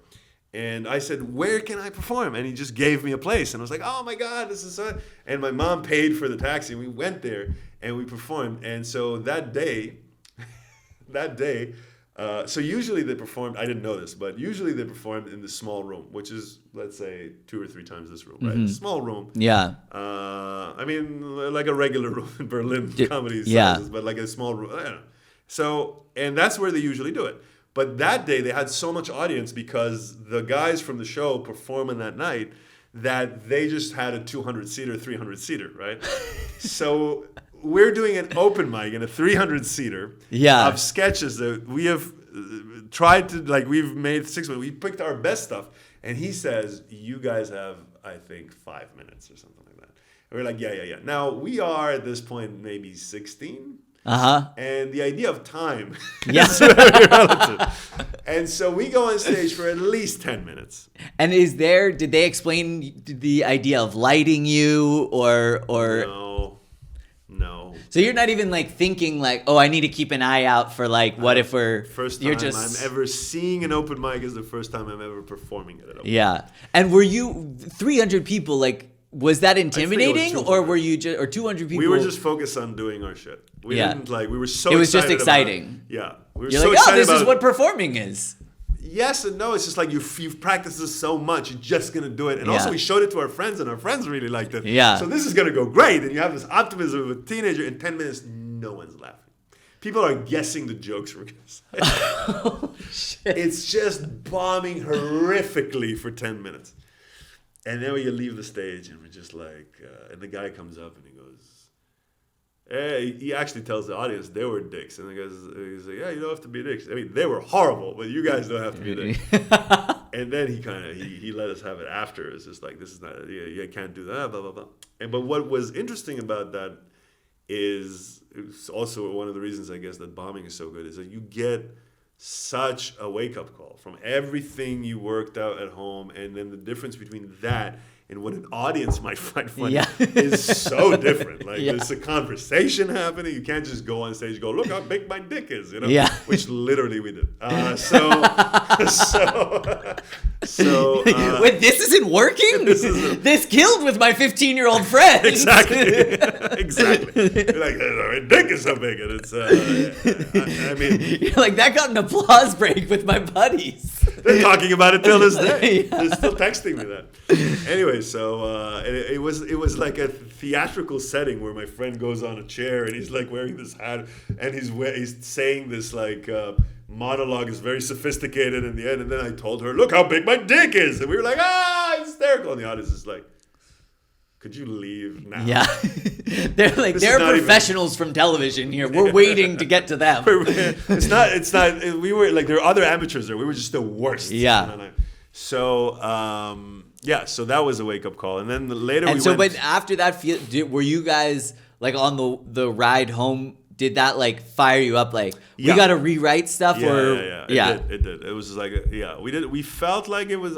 And I said, where can I perform? And he just gave me a place. And I was like, oh my God, this is so... And my mom paid for the taxi. We went there and we performed. And so that day... So usually they performed, I didn't know this, but usually they performed in the small room, which is, let's say, 2 or 3 times this room, right? Mm-hmm. Small room. Yeah. I mean, like a regular room in Berlin comedy sizes, but like a small room. I don't know. So, and that's where they usually do it. But that day they had so much audience because the guys from the show performing that night that they just had a 200-seater, 300-seater, right? So... We're doing an open mic in a 300-seater of sketches that we have tried to, like, we've made 6 minutes. We picked our best stuff. And he says, you guys have, I think, 5 minutes or something like that. we're like, yeah. Now, we are at this point maybe 16. Uh-huh. And the idea of time Yeah. is very relative. And so we go on stage for at least 10 minutes. And did they explain the idea of lighting you or No. So you're not even like thinking like, oh, I need to keep an eye out for like, what if we're... First time I'm ever seeing an open mic is the first time I'm ever performing it at open Yeah. And were you 300 people, like, was that intimidating or were you just, or 200 people? We were just focused on doing our shit. We didn't like, we were so excited. It was just exciting. Yeah. We were You're so like, excited this is what performing is. Yes and no. It's just like you've practiced this so much, you're just going to do it. And also we showed it to our friends and our friends really liked it. Yeah. So this is going to go great. And you have this optimism of a teenager. In 10 minutes, no one's laughing. People are guessing the jokes we're going to say. Oh, shit. It's just bombing horrifically for 10 minutes. And then we leave the stage and we're just like, and the guy comes up and he goes, hey, he actually tells the audience they were dicks. And the guy's like, yeah, you don't have to be dicks. I mean, they were horrible, but you guys don't have to be dicks. And then he let us have it after. It's just like, this is not, you can't do that, blah, blah, blah. But what was interesting about that is, it's also one of the reasons, I guess, that bombing is so good, is that you get such a wake-up call from everything you worked out at home, and then the difference between that and what an audience might find funny is so different. Like, there's a conversation happening. You can't just go on stage and go, look how big my dick is, you know? Yeah. Which literally we did. Wait, this isn't working? This killed with my 15-year-old friend. Exactly. You're like, my dick is so big. And it's, I mean. You're like, that got an applause break with my buddies. They're talking about it till this day. They're still texting me that. Anyway, so it was like a theatrical setting where my friend goes on a chair and he's like wearing this hat and he's saying this like monologue is very sophisticated in the end. And then I told her, look how big my dick is. And we were like, hysterical. And the audience is like, could you leave now? Yeah. They're professionals from television here. We're waiting to get to them. It's not, we were like, there are other amateurs there. We were just the worst. Yeah. So, so that was a wake-up call. And then later but after that, were you guys like on the ride home? Did that like fire you up? Like, we got to rewrite stuff? Yeah. It did. It was just like, we felt like it was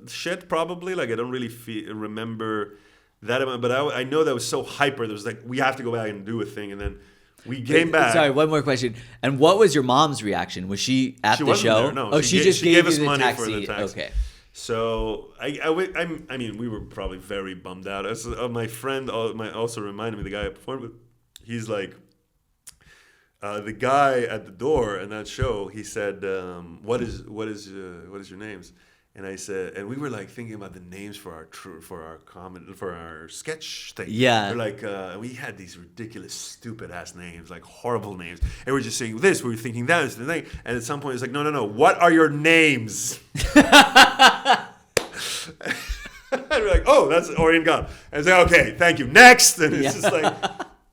shit probably. Like, I don't really remember that amount, but I know that was so hyper. There was like, we have to go back and do a thing. And then we came back. Sorry, one more question. And what was your mom's reaction? Was she at the show? There, no. Oh, she just gave us you money taxi. for the taxi. Okay. So I mean, we were probably very bummed out. My friend also reminded me, the guy I performed with, he's like, the guy at the door in that show, he said, what is your names? And I said, and we were like thinking about the names for our sketch thing. Yeah. We're like, we had these ridiculous, stupid ass names, like horrible names. And we're just saying this, we were thinking that, and at some point it's like, no, what are your names? And we're like, oh, that's Ori and God. And it's like, okay, thank you. Next. And it's just like,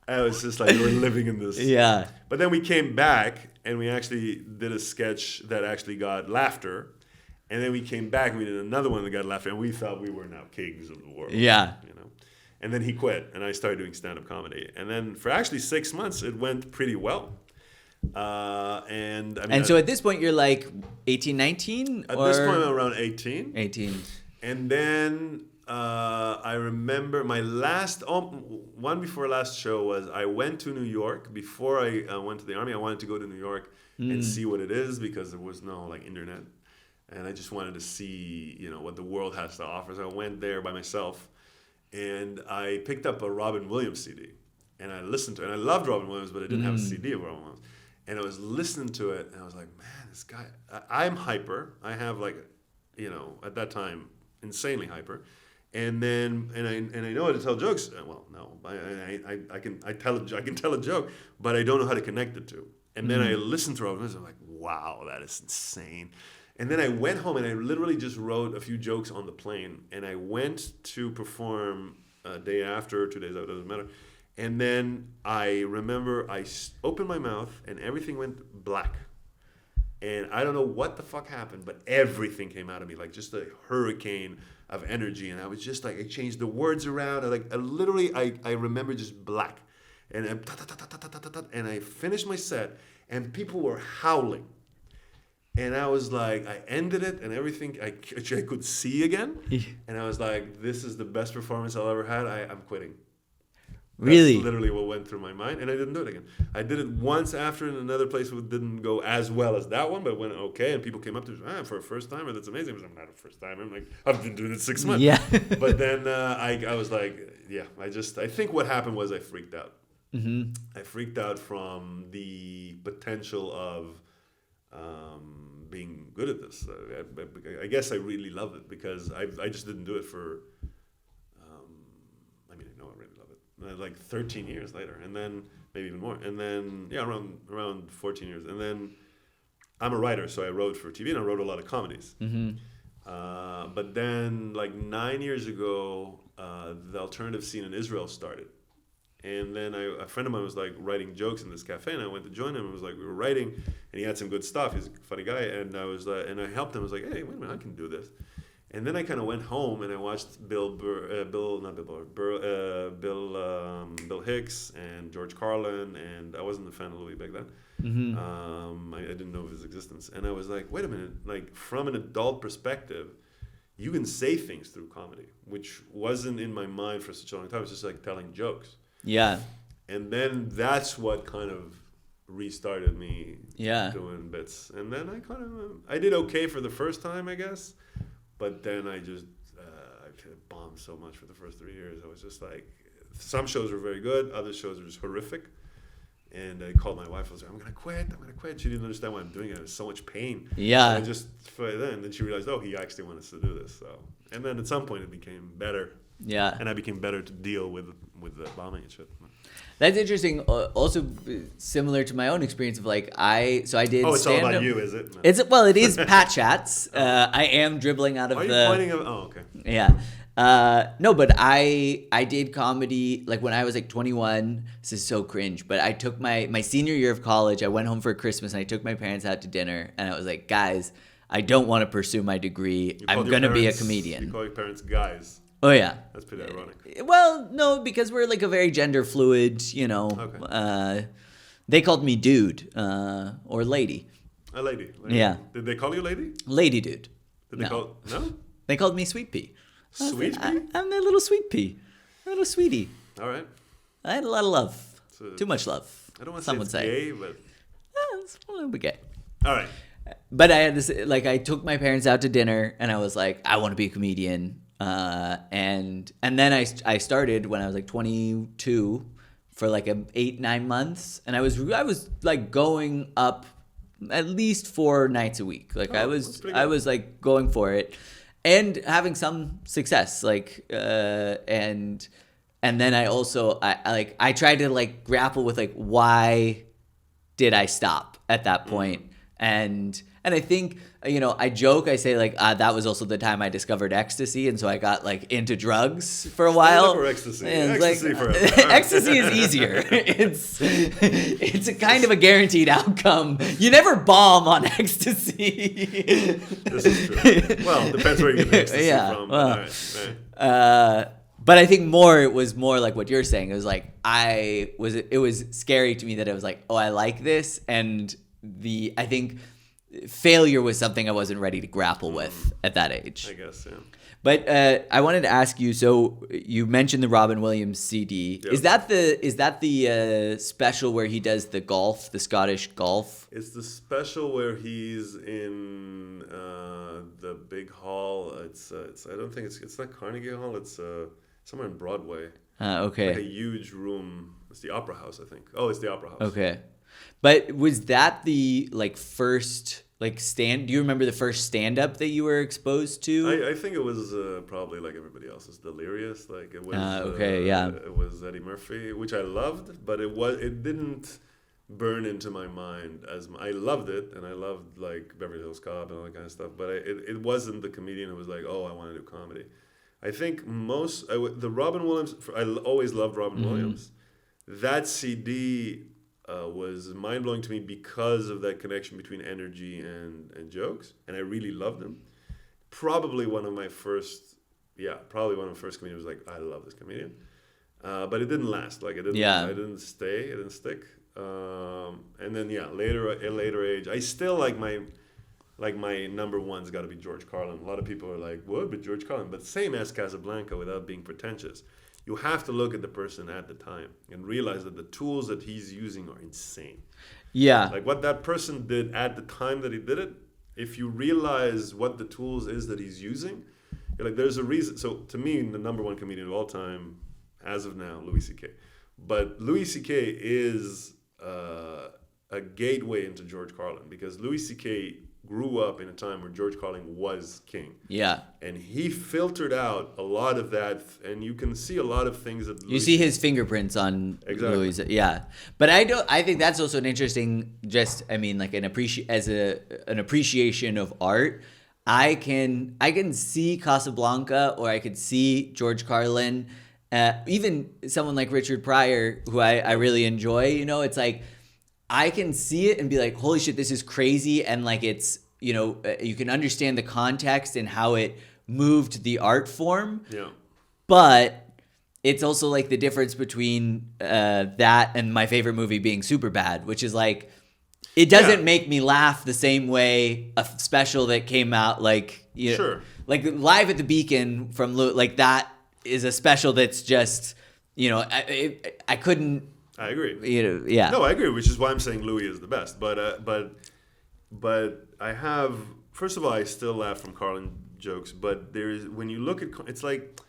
I was just like, we're living in this. Yeah. But then we came back and we actually did a sketch that actually got laughter. And then we came back and we did another one that got laughter. And we thought we were now kings of the world. Yeah. You know. And then he quit and I started doing stand-up comedy. And then for actually 6 months, it went pretty well. And so at this point, you're like 18, 19? At this point, I'm around 18. 18. And then I remember my one before last show was I went to New York. Before I went to the army, I wanted to go to New York and see what it is because there was no like internet. And I just wanted to see, what the world has to offer. So I went there by myself and I picked up a Robin Williams CD and I listened to it. And I loved Robin Williams, but I didn't have a CD of Robin Williams. And I was listening to it and I was like, man, this guy, I'm hyper. I have like, at that time, insanely hyper. And then, and I know how to tell jokes. Well, no, I can tell a joke, but I don't know how to connect it to. And then I listened to Robin Williams. I'm like, wow, that is insane. And then I went home and I literally just wrote a few jokes on the plane. And I went to perform a day after, 2 days after, doesn't matter. And then I remember I opened my mouth and everything went black. And I don't know what the fuck happened, but everything came out of me like just a hurricane of energy, and I was just like, I changed the words around. I remember just black, and and I finished my set, and people were howling, and I was like, I ended it, and everything I could see again, and I was like, this is the best performance I'll ever had. I'm quitting. Really? That's literally what went through my mind, and I didn't do it again. I did it once after in another place that didn't go as well as that one, but went okay, and people came up to me, for a first timer, that's amazing. I'm not a first timer. I'm like, I've been doing it 6 months. Yeah. But then I was like, yeah, I think what happened was I freaked out. Mm-hmm. I freaked out from the potential of being good at this. I guess I really love it because I just didn't do it for. I know I really love it. Like 13 years later, and then maybe even more, and then around 14 years, and then I'm a writer, so I wrote for TV and I wrote a lot of comedies. Mm-hmm. But then, like 9 years ago, the alternative scene in Israel started. And then a friend of mine was like writing jokes in this cafe, and I went to join him. And was like, we were writing, and he had some good stuff. He's a funny guy, and I was and I helped him. I was like, hey, wait a minute, I can do this. And then I kind of went home and I watched Bill Hicks and George Carlin, and I wasn't a fan of Louis back then. Mm-hmm. I didn't know of his existence, and I was like, wait a minute, like from an adult perspective, you can say things through comedy, which wasn't in my mind for such a long time. It was just like telling jokes. Yeah. And then that's what kind of restarted me doing bits. And then I did okay for the first time, I guess. But then I just I bombed so much for the first 3 years. I was just like, some shows were very good, other shows were just horrific. And I called my wife. I was like, I'm gonna quit. She didn't understand why I'm doing it. It was so much pain. Yeah. And then she realized, oh, he actually wanted us to do this. So, and then at some point it became better. Yeah. And I became better to deal with the bombing and shit. That's interesting. Also, similar to my own experience of like I did. Oh, it's all about you, is it? No. It is Patchats. I am dribbling out of Are you pointing at? Oh, okay. Yeah. No, but I did comedy like when I was like 21. This is so cringe, but I took my senior year of college. I went home for Christmas and I took my parents out to dinner, and I was like, guys, I don't want to pursue my degree. I'm gonna be a comedian. You call your parents guys. Oh yeah. That's pretty ironic. Well, no, because we're like a very gender fluid, Okay. They called me dude or lady. A lady. Yeah. Did they call you lady? Lady dude. Did they call? No. They called me sweet pea. Sweet pea? I'm a little sweet pea. A little sweetie. All right. I had a lot of love. Too much love. I don't want to Some would say it's gay, but it's a little bit gay. all right. But I had this, like, I took my parents out to dinner, and I was like, I want to be a comedian. And then I started when I was like 22 for like 8-9 months, and I was like going up at least 4 nights a week. Like I was like going for it and having some success. Like and then I also I tried to like grapple with like why did I stop at that point? And I think, I joke, I say like, that was also the time I discovered ecstasy. And so I got like into drugs for a while. Or ecstasy. And Ecstasy forever. Ecstasy is easier. It's a kind of a guaranteed outcome. You never bomb on ecstasy. This is true. Well, depends where you get the ecstasy from. Well, all right. But I think it was more like what you're saying. It was like, it was scary to me that it was like, oh, I like this. And I think failure was something I wasn't ready to grapple with at that age. I guess, yeah. But I wanted to ask you. So you mentioned the Robin Williams CD. Yep. Is that the special where he does the Scottish golf? It's the special where he's in the big hall. It's I don't think it's not Carnegie Hall. It's somewhere in Broadway. Okay. Like a huge room. It's the Opera House, I think. Oh, it's the Opera House. Okay. But was that the like first like do you remember the first stand-up that you were exposed to? I think it was probably like everybody else's, Delirious. Like it was it was Eddie Murphy, which I loved, but it didn't burn into my mind I loved it, and I loved like Beverly Hills Cop and all that kind of stuff, but it wasn't the comedian who was like, oh, I want to do comedy. I think the Robin Williams, I always loved Robin Williams. That CD was mind-blowing to me because of that connection between energy and jokes, and I really loved them. Probably one of my first probably one of the first comedians was like, I love this comedian. But it didn't last. Like, I didn't stay. It didn't stick. And then, later, at a later age, I still like my number one's got to be George Carlin. A lot of people are like, what? But George Carlin. But same as Casablanca, without being pretentious. You have to look at the person at the time and realize that the tools that he's using are insane. Yeah. Like what that person did at the time that he did it, if you realize what the tools is that he's using, you're like, there's a reason. So to me, the number one comedian of all time, as of now, Louis C.K. But Louis C.K. is a gateway into George Carlin because Louis C.K. grew up in a time where George Carlin was king. Yeah. And he filtered out a lot of that, and you can see a lot of things that you see his fingerprints on Louis. Yeah. But I think that's also an interesting, like an appreciation of art. I can see Casablanca, or I could see George Carlin, even someone like Richard Pryor, who I really enjoy. It's like, I can see it and be like, holy shit, this is crazy. And like, it's, you can understand the context and how it moved the art form. Yeah. But it's also like the difference between that and my favorite movie being Superbad, which is like, it doesn't make me laugh the same way a special that came out like, like Live at the Beacon from like that is a special that's just, I couldn't. I agree. Yeah. No, I agree, which is why I'm saying Louis is the best. But I have, first of all, I still laugh from Carlin jokes. But when you look at, it's like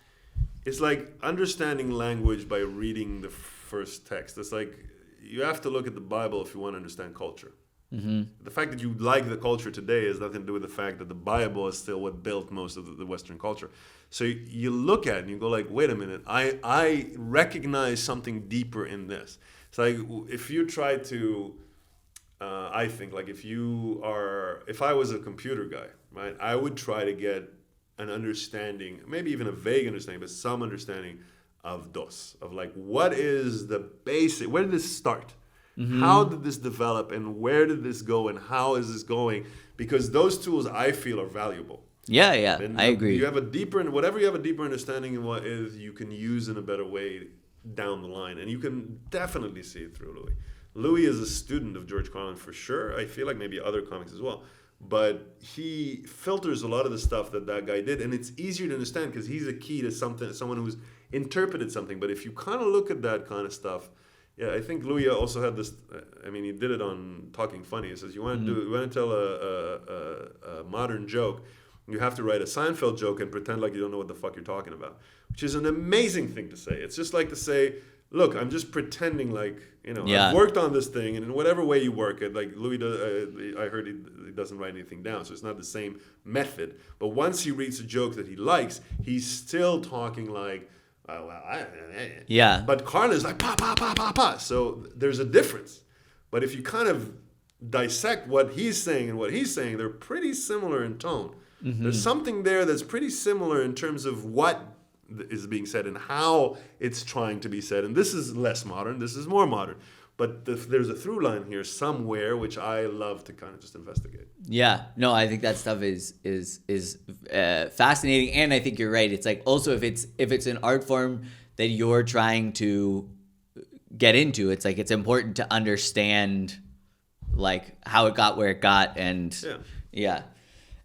understanding language by reading the first text. It's like you have to look at the Bible if you want to understand culture. Mm-hmm. The fact that you like the culture today has nothing to do with the fact that the Bible is still what built most of the Western culture. So you look at it and you go like, wait a minute, I recognize something deeper in this. It's like if you try to, I think like if I was a computer guy, right, I would try to get an understanding, maybe even a vague understanding, but some understanding of DOS, of like what is the basic, where did this start? Mm-hmm. How did this develop and where did this go and how is this going? Because those tools I feel are valuable. Yeah, I agree. You have a deeper understanding of what is, you can use in a better way down the line. And you can definitely see it through Louis. Louis is a student of George Carlin for sure. I feel like maybe other comics as well. But he filters a lot of the stuff that guy did. And it's easier to understand because he's a key to someone who's interpreted something. But if you kind of look at that kind of stuff, yeah, I think Louis also had this. He did it on Talking Funny. He says, you want to tell a modern joke, you have to write a Seinfeld joke and pretend like you don't know what the fuck you're talking about, which is an amazing thing to say. It's just like to say, look, I'm just pretending like, I've worked on this thing, and in whatever way you work it, like Louis does, I heard he doesn't write anything down, so it's not the same method. But once he reads a joke that he likes, he's still talking like, but Carlin is like, pa, pa, pa, pa, pa. So there's a difference. But if you kind of dissect what he's saying and what he's saying, they're pretty similar in tone. Mm-hmm. There's something there that's pretty similar in terms of what is being said and how it's trying to be said. And this is less modern. This is more modern. But there's a through line here somewhere, which I love to kind of just investigate. Yeah, no, I think that stuff is fascinating, and I think you're right. It's like also if it's an art form that you're trying to get into, it's like it's important to understand like how it got where it got, and yeah.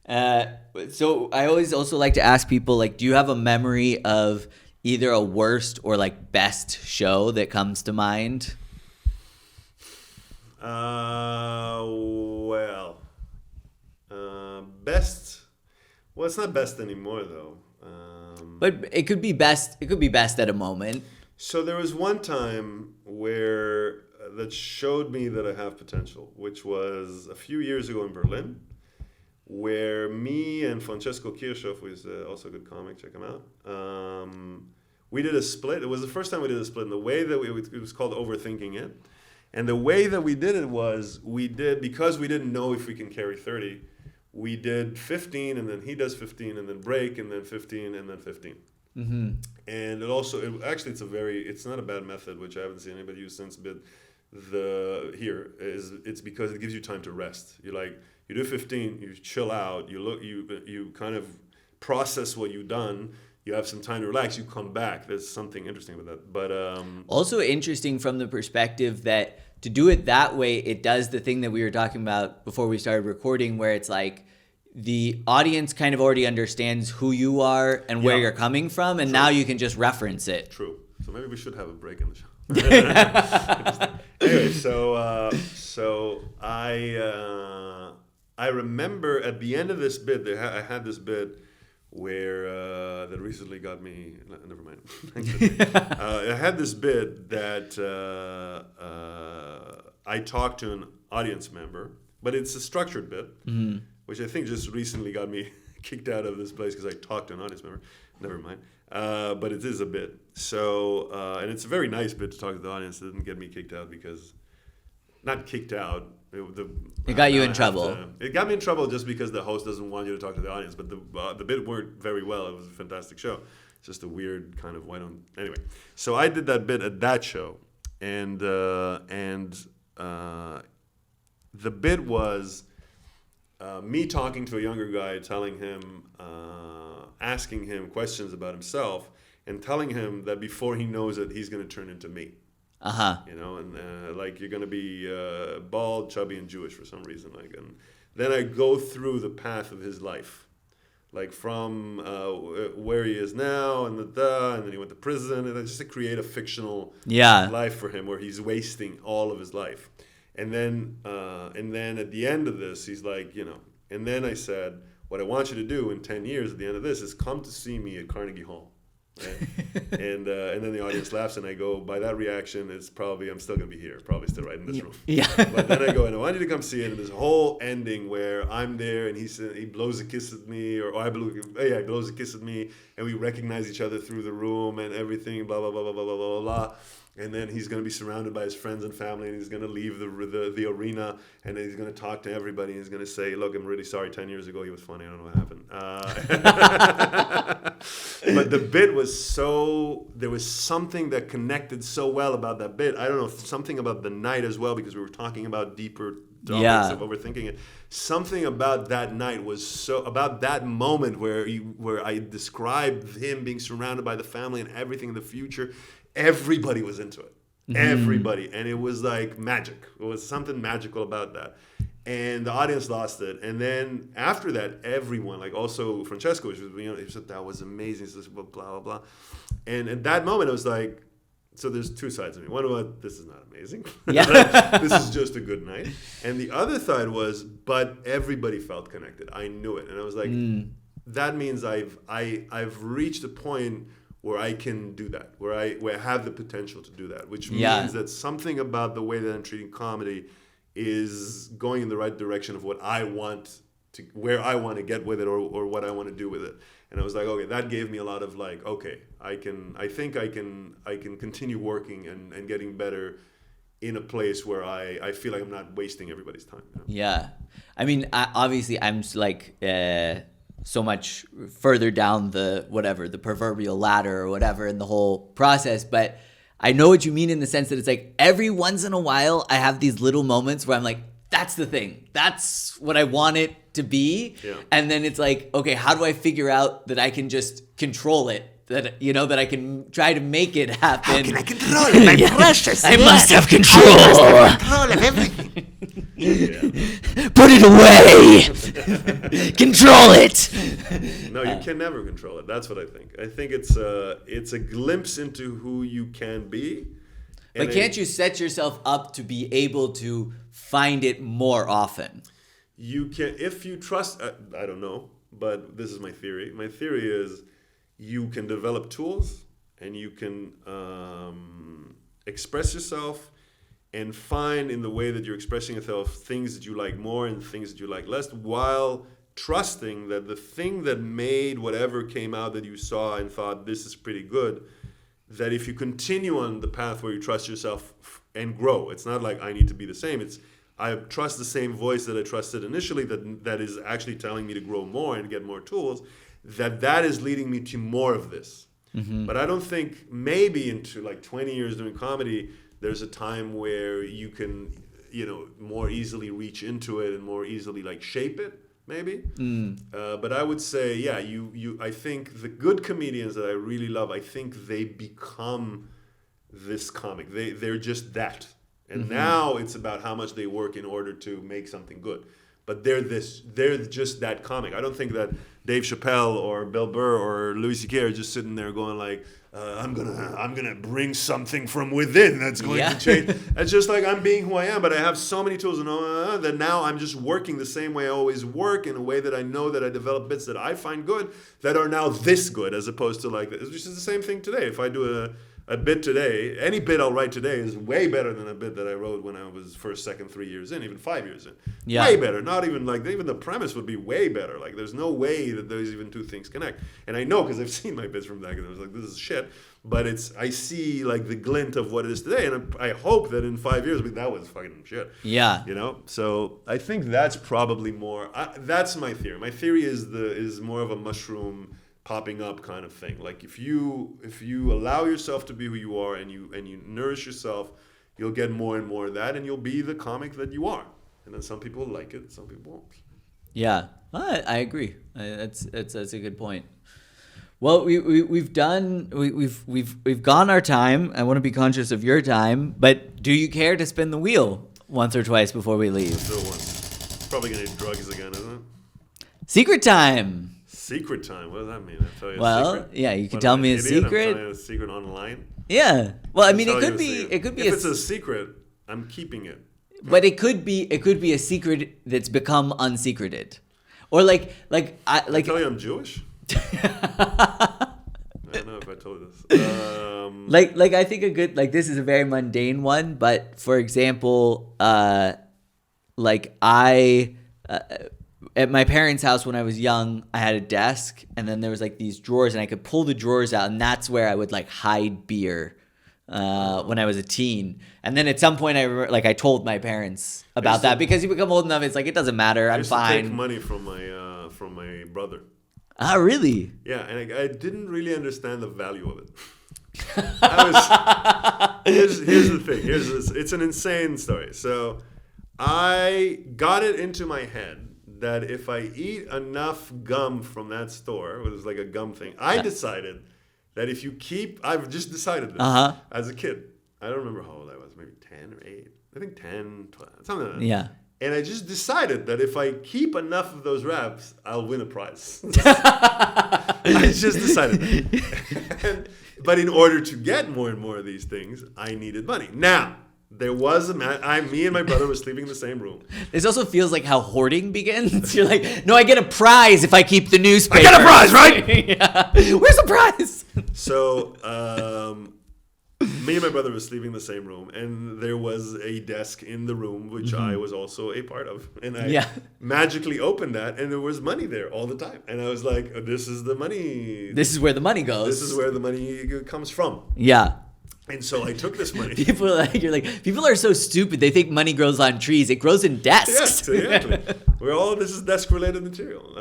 So I always also like to ask people, like, do you have a memory of either a worst or like best show that comes to mind? Best. Well, it's not best anymore though. But it could be best. It could be best at a moment. So there was one time where that showed me that I have potential, which was a few years ago in Berlin, where me and Francesco Kirchhoff, who is also a good comic, check him out. We did a split. It was the first time we did a split. And the way that it was called Overthinking It. And the way that we did it was because we didn't know if we can carry 30, we did 15 and then he does 15 and then break and then 15 and then 15. Mm-hmm. And it's not a bad method, which I haven't seen anybody use since, but it's because it gives you time to rest. You do 15, you chill out, you kind of process what you've done, you have some time to relax, you come back. There's something interesting about that. But also interesting from the perspective that to do it that way, it does the thing that we were talking about before we started recording, where it's like the audience kind of already understands who you are and where you're coming from, and now you can just reference it. True. So maybe we should have a break in the show. Anyway, so I remember at the end of this bit, I had this bit where that recently got me. Never mind. I had this bit that I talked to an audience member, but it's a structured bit, which I think just recently got me kicked out of this place because I talked to an audience member. Never mind. But it is a bit. So, and it's a very nice bit to talk to the audience. It didn't get me kicked out because, not kicked out. It got you in trouble. It got me in trouble just because the host doesn't want you to talk to the audience. But the bit worked very well. It was a fantastic show. It's just a weird kind of anyway. So I did that bit at that show, and the bit was me talking to a younger guy, telling him, asking him questions about himself, and telling him that before he knows it, he's going to turn into me. You know, and like you're going to be bald, chubby, and Jewish for some reason. Like, and then I go through the path of his life, like from where he is now, and then he went to prison, and just to create a fictional life for him where he's wasting all of his life. And then at the end of this, he's like, you know, and then I said, what I want you to do in 10 years at the end of this is come to see me at Carnegie Hall. Right? and then the audience laughs, and I go, by that reaction, it's probably, I'm still going to be here, probably still right in this room. But then I go, and I want you to come see it, and this whole ending where I'm there, and he blows a kiss at me, or he blows a kiss at me, and we recognize each other through the room, and everything, blah, blah, blah, blah, blah, blah, blah, blah. And then he's going to be surrounded by his friends and family, and he's going to leave the arena, and then he's going to talk to everybody, and he's going to say, look, I'm really sorry, 10 years ago he was funny, I don't know what happened. But the bit was there was something that connected so well about that bit. I don't know, something about the night as well, because we were talking about deeper topics of overthinking it. Something about that night was about that moment where I described him being surrounded by the family and everything in the future. Everybody was into it. Everybody. And it was like magic. It was something magical about that. And the audience lost it. And then after that, everyone, like also Francesco, he said, that was amazing. He says, blah, blah, blah. And at that moment, I was like, so there's two sides of me. One was, this is not amazing. This is just a good night. And the other side was, but everybody felt connected. I knew it. And I was like, that means I've reached a point where I can do that, where I have the potential to do that, which means that something about the way that I'm treating comedy is going in the right direction of what I want to, where I want to get with it, or what I want to do with it. And I was like, okay, that gave me a lot of like, okay, I think I can continue working and getting better in a place where I feel like I'm not wasting everybody's time. You know? Yeah, I mean, obviously, I'm like. So much further down the proverbial ladder or whatever in the whole process. But I know what you mean in the sense that it's like every once in a while I have these little moments where I'm like, that's the thing. That's what I want it to be. Yeah. And then it's like, okay, how do I figure out that I can just control it? That, you know, that I can try to make it happen. How can I control it? My precious. I must have control. I must have control of everything. Put it away. Control it. No, you can never control it. That's what I think. I think it's a glimpse into who you can be. But can't you set yourself up to be able to find it more often? You can, if you trust. I don't know, but this is my theory. My theory is you can develop tools and you can express yourself and find in the way that you're expressing yourself things that you like more and things that you like less, while trusting that the thing that made whatever came out that you saw and thought this is pretty good, that if you continue on the path where you trust yourself and grow, it's not like I need to be the same. It's I trust the same voice that I trusted initially that is actually telling me to grow more and get more tools, that is leading me to more of this. Mm-hmm. But I don't think maybe into like 20 years doing comedy, there's a time where you can, more easily reach into it and more easily like shape it. maybe. But I would say, yeah, I think the good comedians that I really love, I think they become this comic. They're just that. And now it's about how much they work in order to make something good. But they're just that comic. I don't think that Dave Chappelle or Bill Burr or Louis C.K. are just sitting there going like, I'm gonna bring something from within that's going to change. It's just like I'm being who I am, but I have so many tools and that now I'm just working the same way I always work, in a way that I know that I develop bits that I find good that are now this good, as opposed to like this, which is the same thing today. If I do a bit today, any bit I'll write today is way better than a bit that I wrote when I was first, second, 3 years in, even 5 years in. Yeah. Way better. Not even like, even the premise would be way better. Like, there's no way that those even two things connect. And I know because I've seen my bits from back, and I was like, this is shit. But I see like the glint of what it is today, and I hope that in 5 years, that was fucking shit. Yeah. You know? So I think that's probably more, that's my theory. My theory is more of a mushroom popping up kind of thing. Like if you allow yourself to be who you are, and you nourish yourself, you'll get more and more of that, and you'll be the comic that you are. And then some people like it, some people won't. Yeah, I agree. That's a good point. Well, we've gone our time. I want to be conscious of your time, but do you care to spin the wheel once or twice before we leave? Still once. Probably gonna need drugs again, isn't it? Secret time. Secret time. What does that mean? I tell you well, a secret? Yeah, you can tell me a secret. I'm telling you a secret online. Yeah. Well, I mean, it could be. If it's a secret, I'm keeping it. But it could be a secret that's become unsecreted, or I tell you I'm Jewish. I don't know if I told you this. I think a good, this is a very mundane one, but for example, at my parents' house when I was young, I had a desk, and then there was these drawers, and I could pull the drawers out, and that's where I would hide beer when I was a teen. And then at some point, I remember, I told my parents about that, because you become old enough, it's it doesn't matter, I'm fine. I used to take money from my brother. Ah, really? Yeah, and I didn't really understand the value of it. Here's the thing. It's an insane story. So I got it into my head that if I eat enough gum from that store, it was like a gum thing, I decided that if you keep, I've just decided this as a kid. I don't remember how old I was, maybe 10 or 8. I think 10, 12, something like that. Yeah. And I just decided that if I keep enough of those wraps, I'll win a prize. I just decided. But in order to get more and more of these things, I needed money. Now, there was me and my brother were sleeping in the same room. This also feels like how hoarding begins. You're like, no, I get a prize if I keep the newspaper. I get a prize, right? Yeah. Where's the prize? So, me and my brother were sleeping in the same room, and there was a desk in the room, which I was also a part of. And I magically opened that, and there was money there all the time. And I was like, this is the money. This is where the money goes. This is where the money comes from. Yeah. And so I took this money. People are so stupid. They think money grows on trees. It grows in desks. Yeah, exactly. This is desk-related material.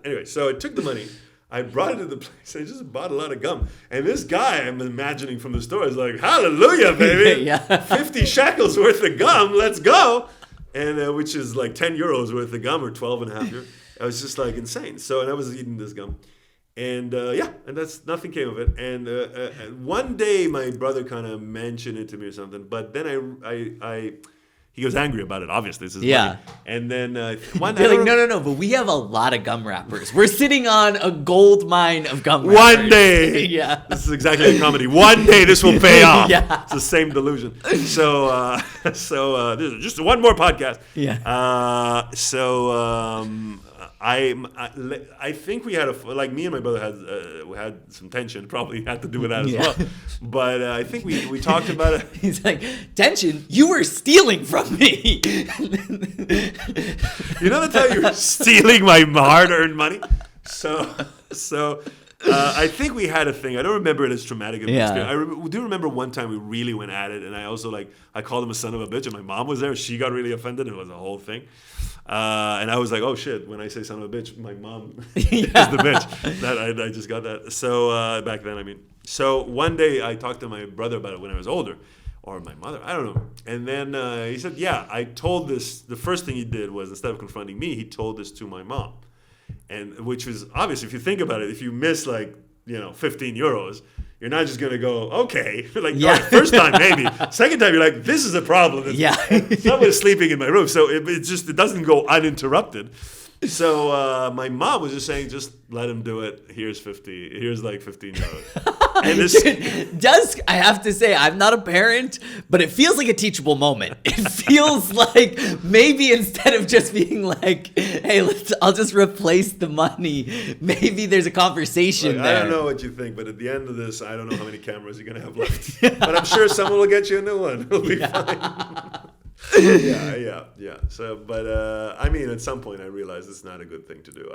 Anyway, so I took the money. I brought it to the place. I just bought a lot of gum. And this guy, I'm imagining from the store, is like, hallelujah, baby. 50 shekels worth of gum. Let's go. And which is like 10 euros worth of gum, or 12 and a half euros. I was just insane. So, and I was eating this gum. And and that's nothing came of it. And one day my brother kind of mentioned it to me or something. But then he was angry about it, obviously. This is money. And then one day... They're like, no, but we have a lot of gum wrappers. We're sitting on a gold mine of gum wrappers. One day! Yeah. This is exactly a comedy. One day this will pay off. Yeah. It's the same delusion. So this is just one more podcast. Yeah. I think we had me and my brother had some tension. Probably had to do with that as well. But I think we talked about it. He's like, tension? You were stealing from me. You know that's how you're stealing my hard-earned money. So I think we had a thing. I don't remember it as traumatic of an experience. I do remember one time we really went at it, and I also I called him a son of a bitch, and my mom was there. She got really offended. It was a whole thing. And I was like, oh shit, when I say son of a bitch, my mom is the bitch. I just got that. So back then, I mean. So one day I talked to my brother about it when I was older. or my mother, I don't know. And then he said, yeah, I told this. The first thing he did was, instead of confronting me, he told this to my mom. And which was, obviously, if you think about it, if you miss 15 euros, you're not just going to go, okay. All right, first time, maybe. Second time, you're like, this is a problem. Someone's sleeping in my room. So it doesn't go uninterrupted. So my mom was just saying, just let him do it. Here's 50. Here's 15 euros. And this I have to say, I'm not a parent, but it feels like a teachable moment. It feels like maybe instead of just being like, hey, I'll just replace the money. Maybe there's a conversation there. I don't know what you think, but at the end of this, I don't know how many cameras you're going to have left. But I'm sure someone will get you a new one. It'll be fine. Yeah. So, but I mean, at some point, I realized it's not a good thing to do.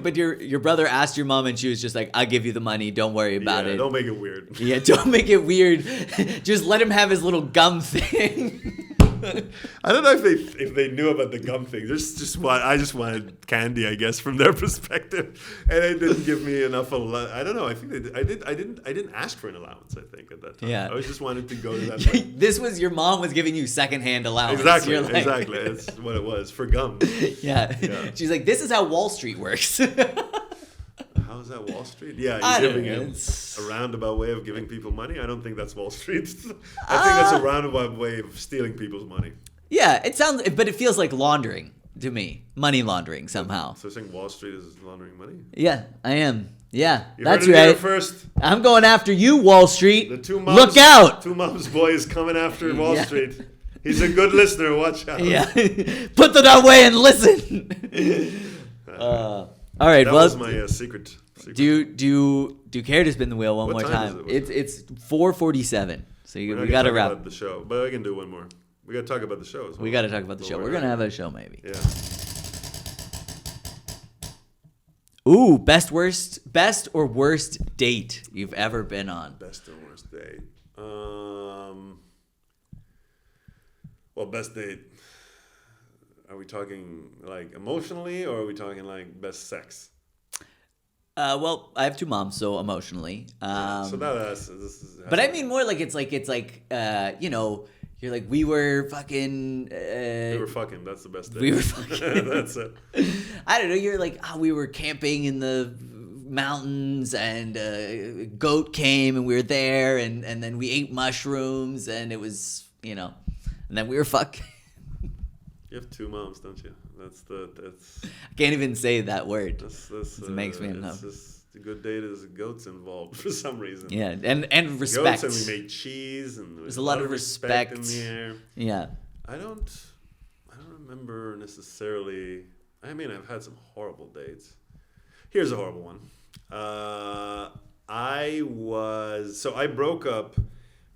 But your brother asked your mom, and she was just like, "I'll give you the money. Don't worry about it. Don't make it weird." Yeah, don't make it weird. Just let him have his little gum thing. I don't know if they knew about the gum thing. I just wanted candy, I guess, from their perspective, and they didn't give me enough. I don't know. I think I didn't ask for an allowance. I think at that time. Yeah. I just wanted to go to that. This was your mom was giving you secondhand allowance. Exactly. That's what it was for gum. Yeah. She's like, this is how Wall Street works. How is that Wall Street? Yeah, you're giving a roundabout way of giving people money. I don't think that's Wall Street. I think that's a roundabout way of stealing people's money. Yeah, but it feels like laundering to me. Money laundering somehow. So you're saying Wall Street is laundering money? Yeah, I am. Yeah, you that's heard it right. here first. I'm going after you, Wall Street. Look out! Two Moms Boy is coming after Wall Street. He's a good listener. Watch out. Yeah, put that away and listen. All right. That was my secret. Do you care to spin the wheel one more time? Is It's 4:47. So we got to wrap up the show, but I can do one more. We got to talk about the show as well. We got to talk about the show. We're gonna have a show maybe. Yeah. Ooh, best or worst date you've ever been on? Best or worst date. Well, best date. Are we talking emotionally, or are we talking best sex? Well, I have two moms, so emotionally. So this is. But I mean more you're like, we were fucking. We were fucking. That's the best date. We were fucking. That's it. I don't know. You're like, we were camping in the mountains, and a goat came, and we were there, and then we ate mushrooms, and it was, and then we were fucking. You have two moms, don't you? That's. I can't even say that word. It makes me enough. The good date is goats involved for some reason. Yeah, and respect. Goats, and we made cheese, and there's a lot of respect in the air. Yeah. I don't remember necessarily. I mean, I've had some horrible dates. Here's a horrible one. I broke up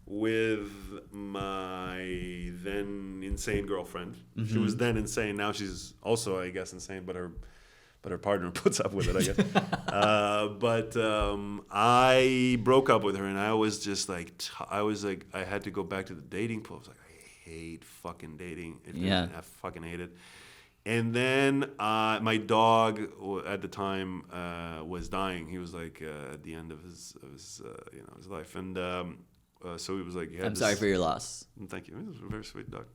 with my then insane girlfriend. Mm-hmm. She was then insane. Now she's also, I guess, insane, but her partner puts up with it, I guess. But I broke up with her, and I was just I had to go back to the dating pool. I was like, I hate fucking dating. I fucking hate it. And then my dog at the time was dying. He was at the end of his life, and so he was like, I'm sorry for your loss. Thank you. He was a very sweet dog.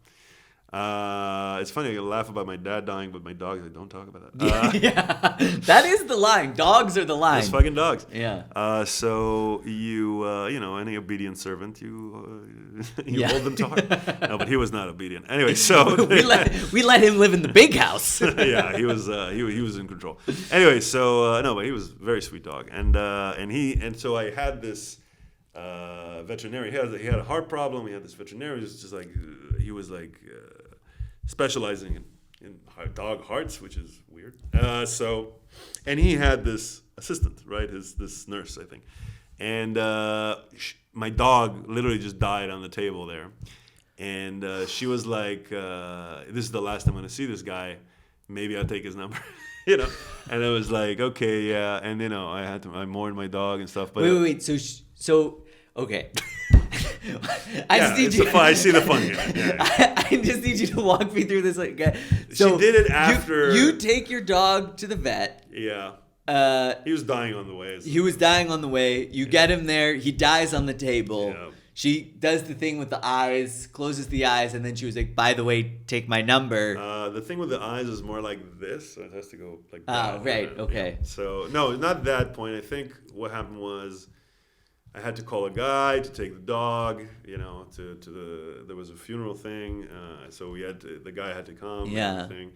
It's funny, I laugh about my dad dying, but my dogs, I don't talk about that. Yeah, that is the line. Dogs are the line. It's fucking dogs. Yeah. So you, any obedient servant, you hold them to heart. No, but he was not obedient. Anyway, so we let him live in the big house. Yeah, he was in control. Anyway, so no, but he was a very sweet dog, and so I had this. Veterinarian. He had a heart problem. He had this veterinarian. He was specializing in dog hearts, which is weird. And he had this assistant, right? This nurse, I think. And my dog literally just died on the table there. And she was like, "This is the last I'm going to see this guy. Maybe I'll take his number." And I was like, okay, yeah. And I mourned my dog and stuff. But wait. So okay. I see the fun here. Yeah. I just need you to walk me through this. So she did it after. You take your dog to the vet. Yeah. He was dying on the way. He was dying on the way. You get him there. He dies on the table. Yeah. she does the thing with the eyes, closes the eyes, and then she was like, by the way, take my number. The thing with the eyes is more like this. So it has to go like Oh, that. right. Okay. Yeah. So, no, not that point. I think what happened was I had to call a guy to take the dog, there was a funeral thing. So the guy had to come. Yeah. And everything.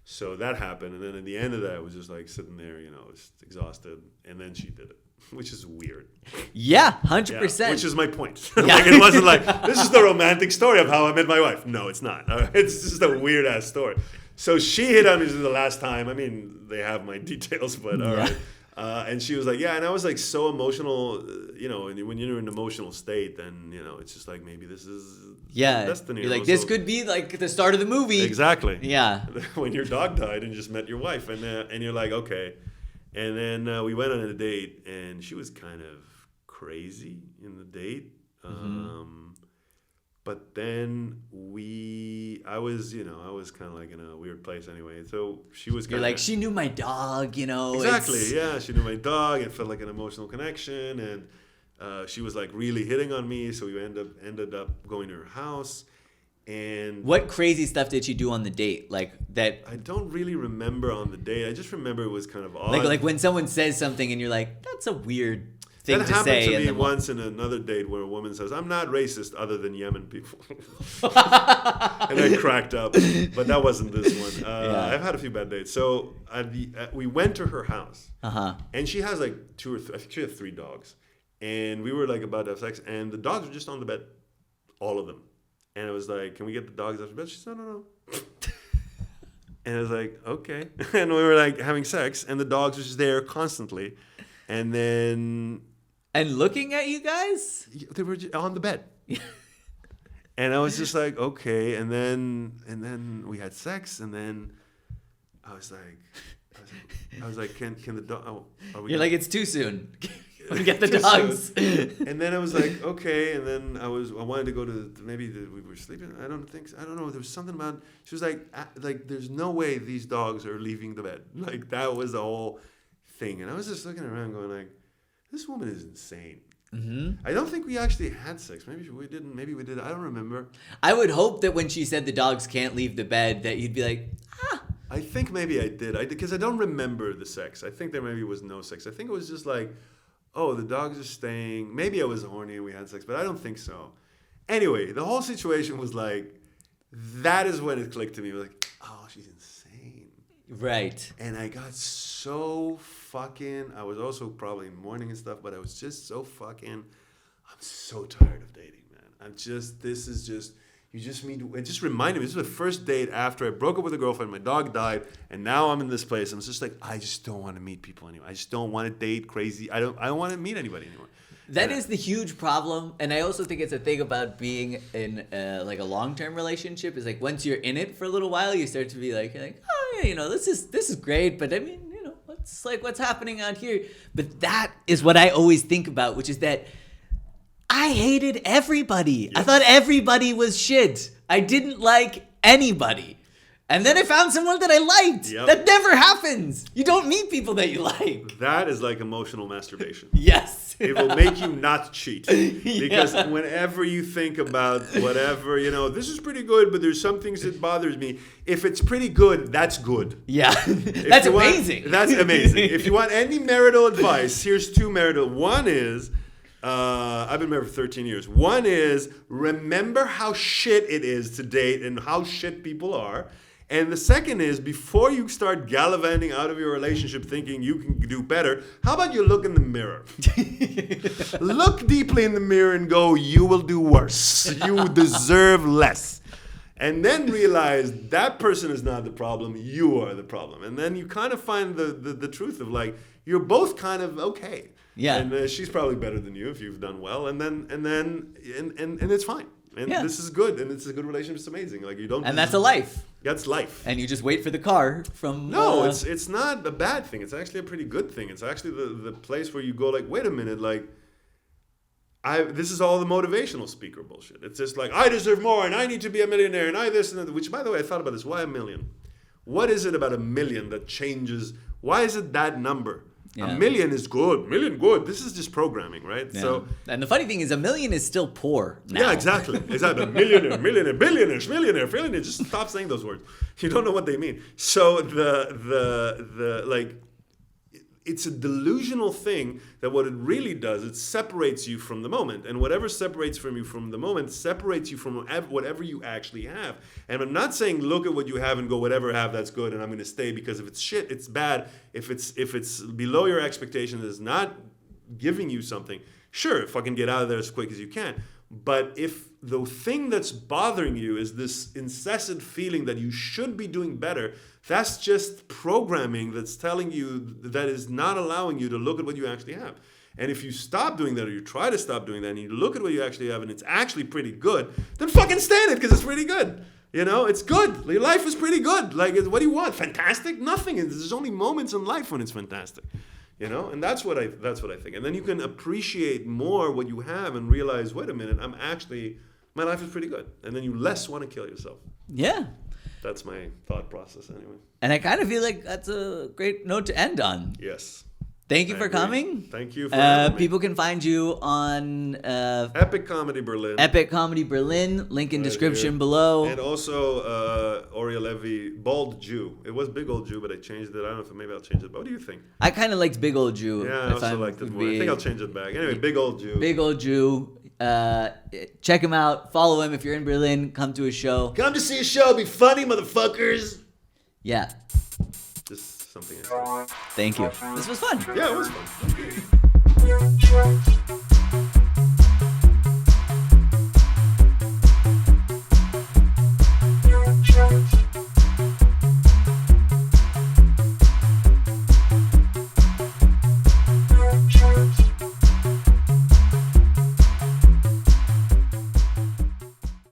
So that happened. And then at the end of that, I was just like sitting there, just exhausted. And then she did it, which is weird. Yeah, 100%. Yeah, which is my point. Like, it wasn't like, this is the romantic story of how I met my wife. No, it's not. It's just a weird ass story. So she hit on me the last time. I mean, they have my details, but all right. And she was like, yeah, and I was like so emotional, and when you're in an emotional state, then, it's just like, maybe this is destiny. You're like, this could be like the start of the movie. Exactly. Yeah. When your dog died and you just met your wife, and you're like, okay. And then we went on a date, and she was kind of crazy in the date. But then I was kind of like in a weird place anyway. So she was You're like, she knew my dog, Exactly, yeah. She knew my dog. It felt like an emotional connection. And she was like really hitting on me. So we ended up going to her house. And what crazy stuff did she do on the date? Like that? I don't really remember on the date. I just remember it was kind of odd. Like when someone says something and you're like, that's a weird thing that to happened say. To me once in another date where a woman says, "I'm not racist other than Yemen people," and I cracked up. But that wasn't this one. I've had a few bad dates. So we went to her house, and she has like I think she had 3 dogs, and we were like about to have sex, and the dogs were just on the bed, all of them. And I was like, "Can we get the dogs out of bed?" She said, "No." And I was like, "Okay." And we were like having sex, and the dogs were just there constantly. And then... And looking at you guys? They were just on the bed. And I was just like, okay. And then we had sex, and then I was like, can the dog... You're like, it's too soon. We get the dogs. And then I was like, okay. And then I wanted to go to we were sleeping. I don't know. There was something about. She was like, there's no way these dogs are leaving the bed. Like that was the whole thing. And I was just looking around, going like, this woman is insane. I don't think we actually had sex. Maybe we didn't. Maybe we did. I don't remember. I would hope that when she said the dogs can't leave the bed, that you'd be like, I think maybe I did. Because I don't remember the sex. I think there maybe was no sex. I think it was just like, oh, the dogs are staying. Maybe I was horny and we had sex, but I don't think so. Anyway, the whole situation was like, that is when it clicked to me. It was like, oh, she's insane. Right. And I got so I was also probably in mourning and stuff, but I was just so I'm so tired of dating, man. You just meet, it just reminded me, this was the first date after I broke up with a girlfriend, my dog died, and now I'm in this place. I'm just like, I just don't want to meet people anymore. I just don't want to date crazy. I don't want to meet anybody anymore. That is the huge problem, and I also think it's a thing about being in like a long-term relationship. Is like once you're in it for a little while, you start to be like oh yeah, this is great, but I mean, what's happening out here? But that is what I always think about, which is that I hated everybody. Yes. I thought everybody was shit. I didn't like anybody. And then I found someone that I liked. Yep. That never happens. You don't meet people that you like. That is like emotional masturbation. Yes. It will make you not cheat. Because whenever you think about whatever, this is pretty good, but there's some things that bothers me. If it's pretty good, that's good. Yeah. That's amazing. That's amazing. If you want any marital advice, here's 2 marital. One is... I've been married for 13 years. One is, remember how shit it is to date and how shit people are. And the second is, before you start gallivanting out of your relationship thinking you can do better, how about you look in the mirror? Look deeply in the mirror and go, you will do worse. You deserve less. And then realize that person is not the problem, you are the problem. And then you kind of find the truth of like, you're both kind of okay. Yeah. And she's probably better than you if you've done well. And it's fine. And this is good. And it's a good relationship. It's amazing. Like you don't. And that's a life. That's life. And you just wait for the car from. No, it's not a bad thing. It's actually a pretty good thing. It's actually the place where you go like, wait a minute, like. This is all the motivational speaker bullshit. It's just like, I deserve more and I need to be a millionaire and I this and that. Which, by the way, I thought about this. Why $1 million? What is it about $1 million that changes? Why is it that number? Yeah. A million is good. Million good. This is just programming, right? Yeah. So. And the funny thing is, a million is still poor now. Yeah, exactly. Millionaire, billionaire. Just stop saying those words. You don't know what they mean. So it's a delusional thing that what it really does, it separates you from the moment. And whatever separates from you from the moment separates you from whatever you actually have. And I'm not saying look at what you have and go, whatever I have, that's good, and I'm going to stay, because if it's shit, it's bad. If it's below your expectations, it's not giving you something, sure, fucking get out of there as quick as you can. But if the thing that's bothering you is this incessant feeling that you should be doing better, that's just programming that's telling you, that is not allowing you to look at what you actually have. And if you stop doing that, or you try to stop doing that, and you look at what you actually have and it's actually pretty good, then fucking stand it, because it's pretty good. You know, it's good. Your life is pretty good. Like, what do you want? Fantastic? Nothing. There's only moments in life when it's fantastic. You know, and that's what I think. And then you can appreciate more what you have and realize, wait a minute, my life is pretty good. And then you less want to kill yourself. Yeah. That's my thought process anyway. And I kind of feel like that's a great note to end on. Yes. Thank you I for agree. coming. Thank you for having me. People can find you on Epic Comedy Berlin. Epic Comedy Berlin. Link in Right description here. below. And also Ori Halevy, Bald Jew. It was Big Old Jew, but I changed it. I don't know if maybe I'll change it. But what do you think? I kind of liked Big Old Jew. Yeah, I also liked it more. I think I'll change it back. Anyway, Big Old Jew. Big Old Jew. Check him out. Follow him if you're in Berlin. Come to a show. Come to see a show. Be funny, motherfuckers. Yeah. Just something else. Thank you. This was fun. Yeah, it was fun.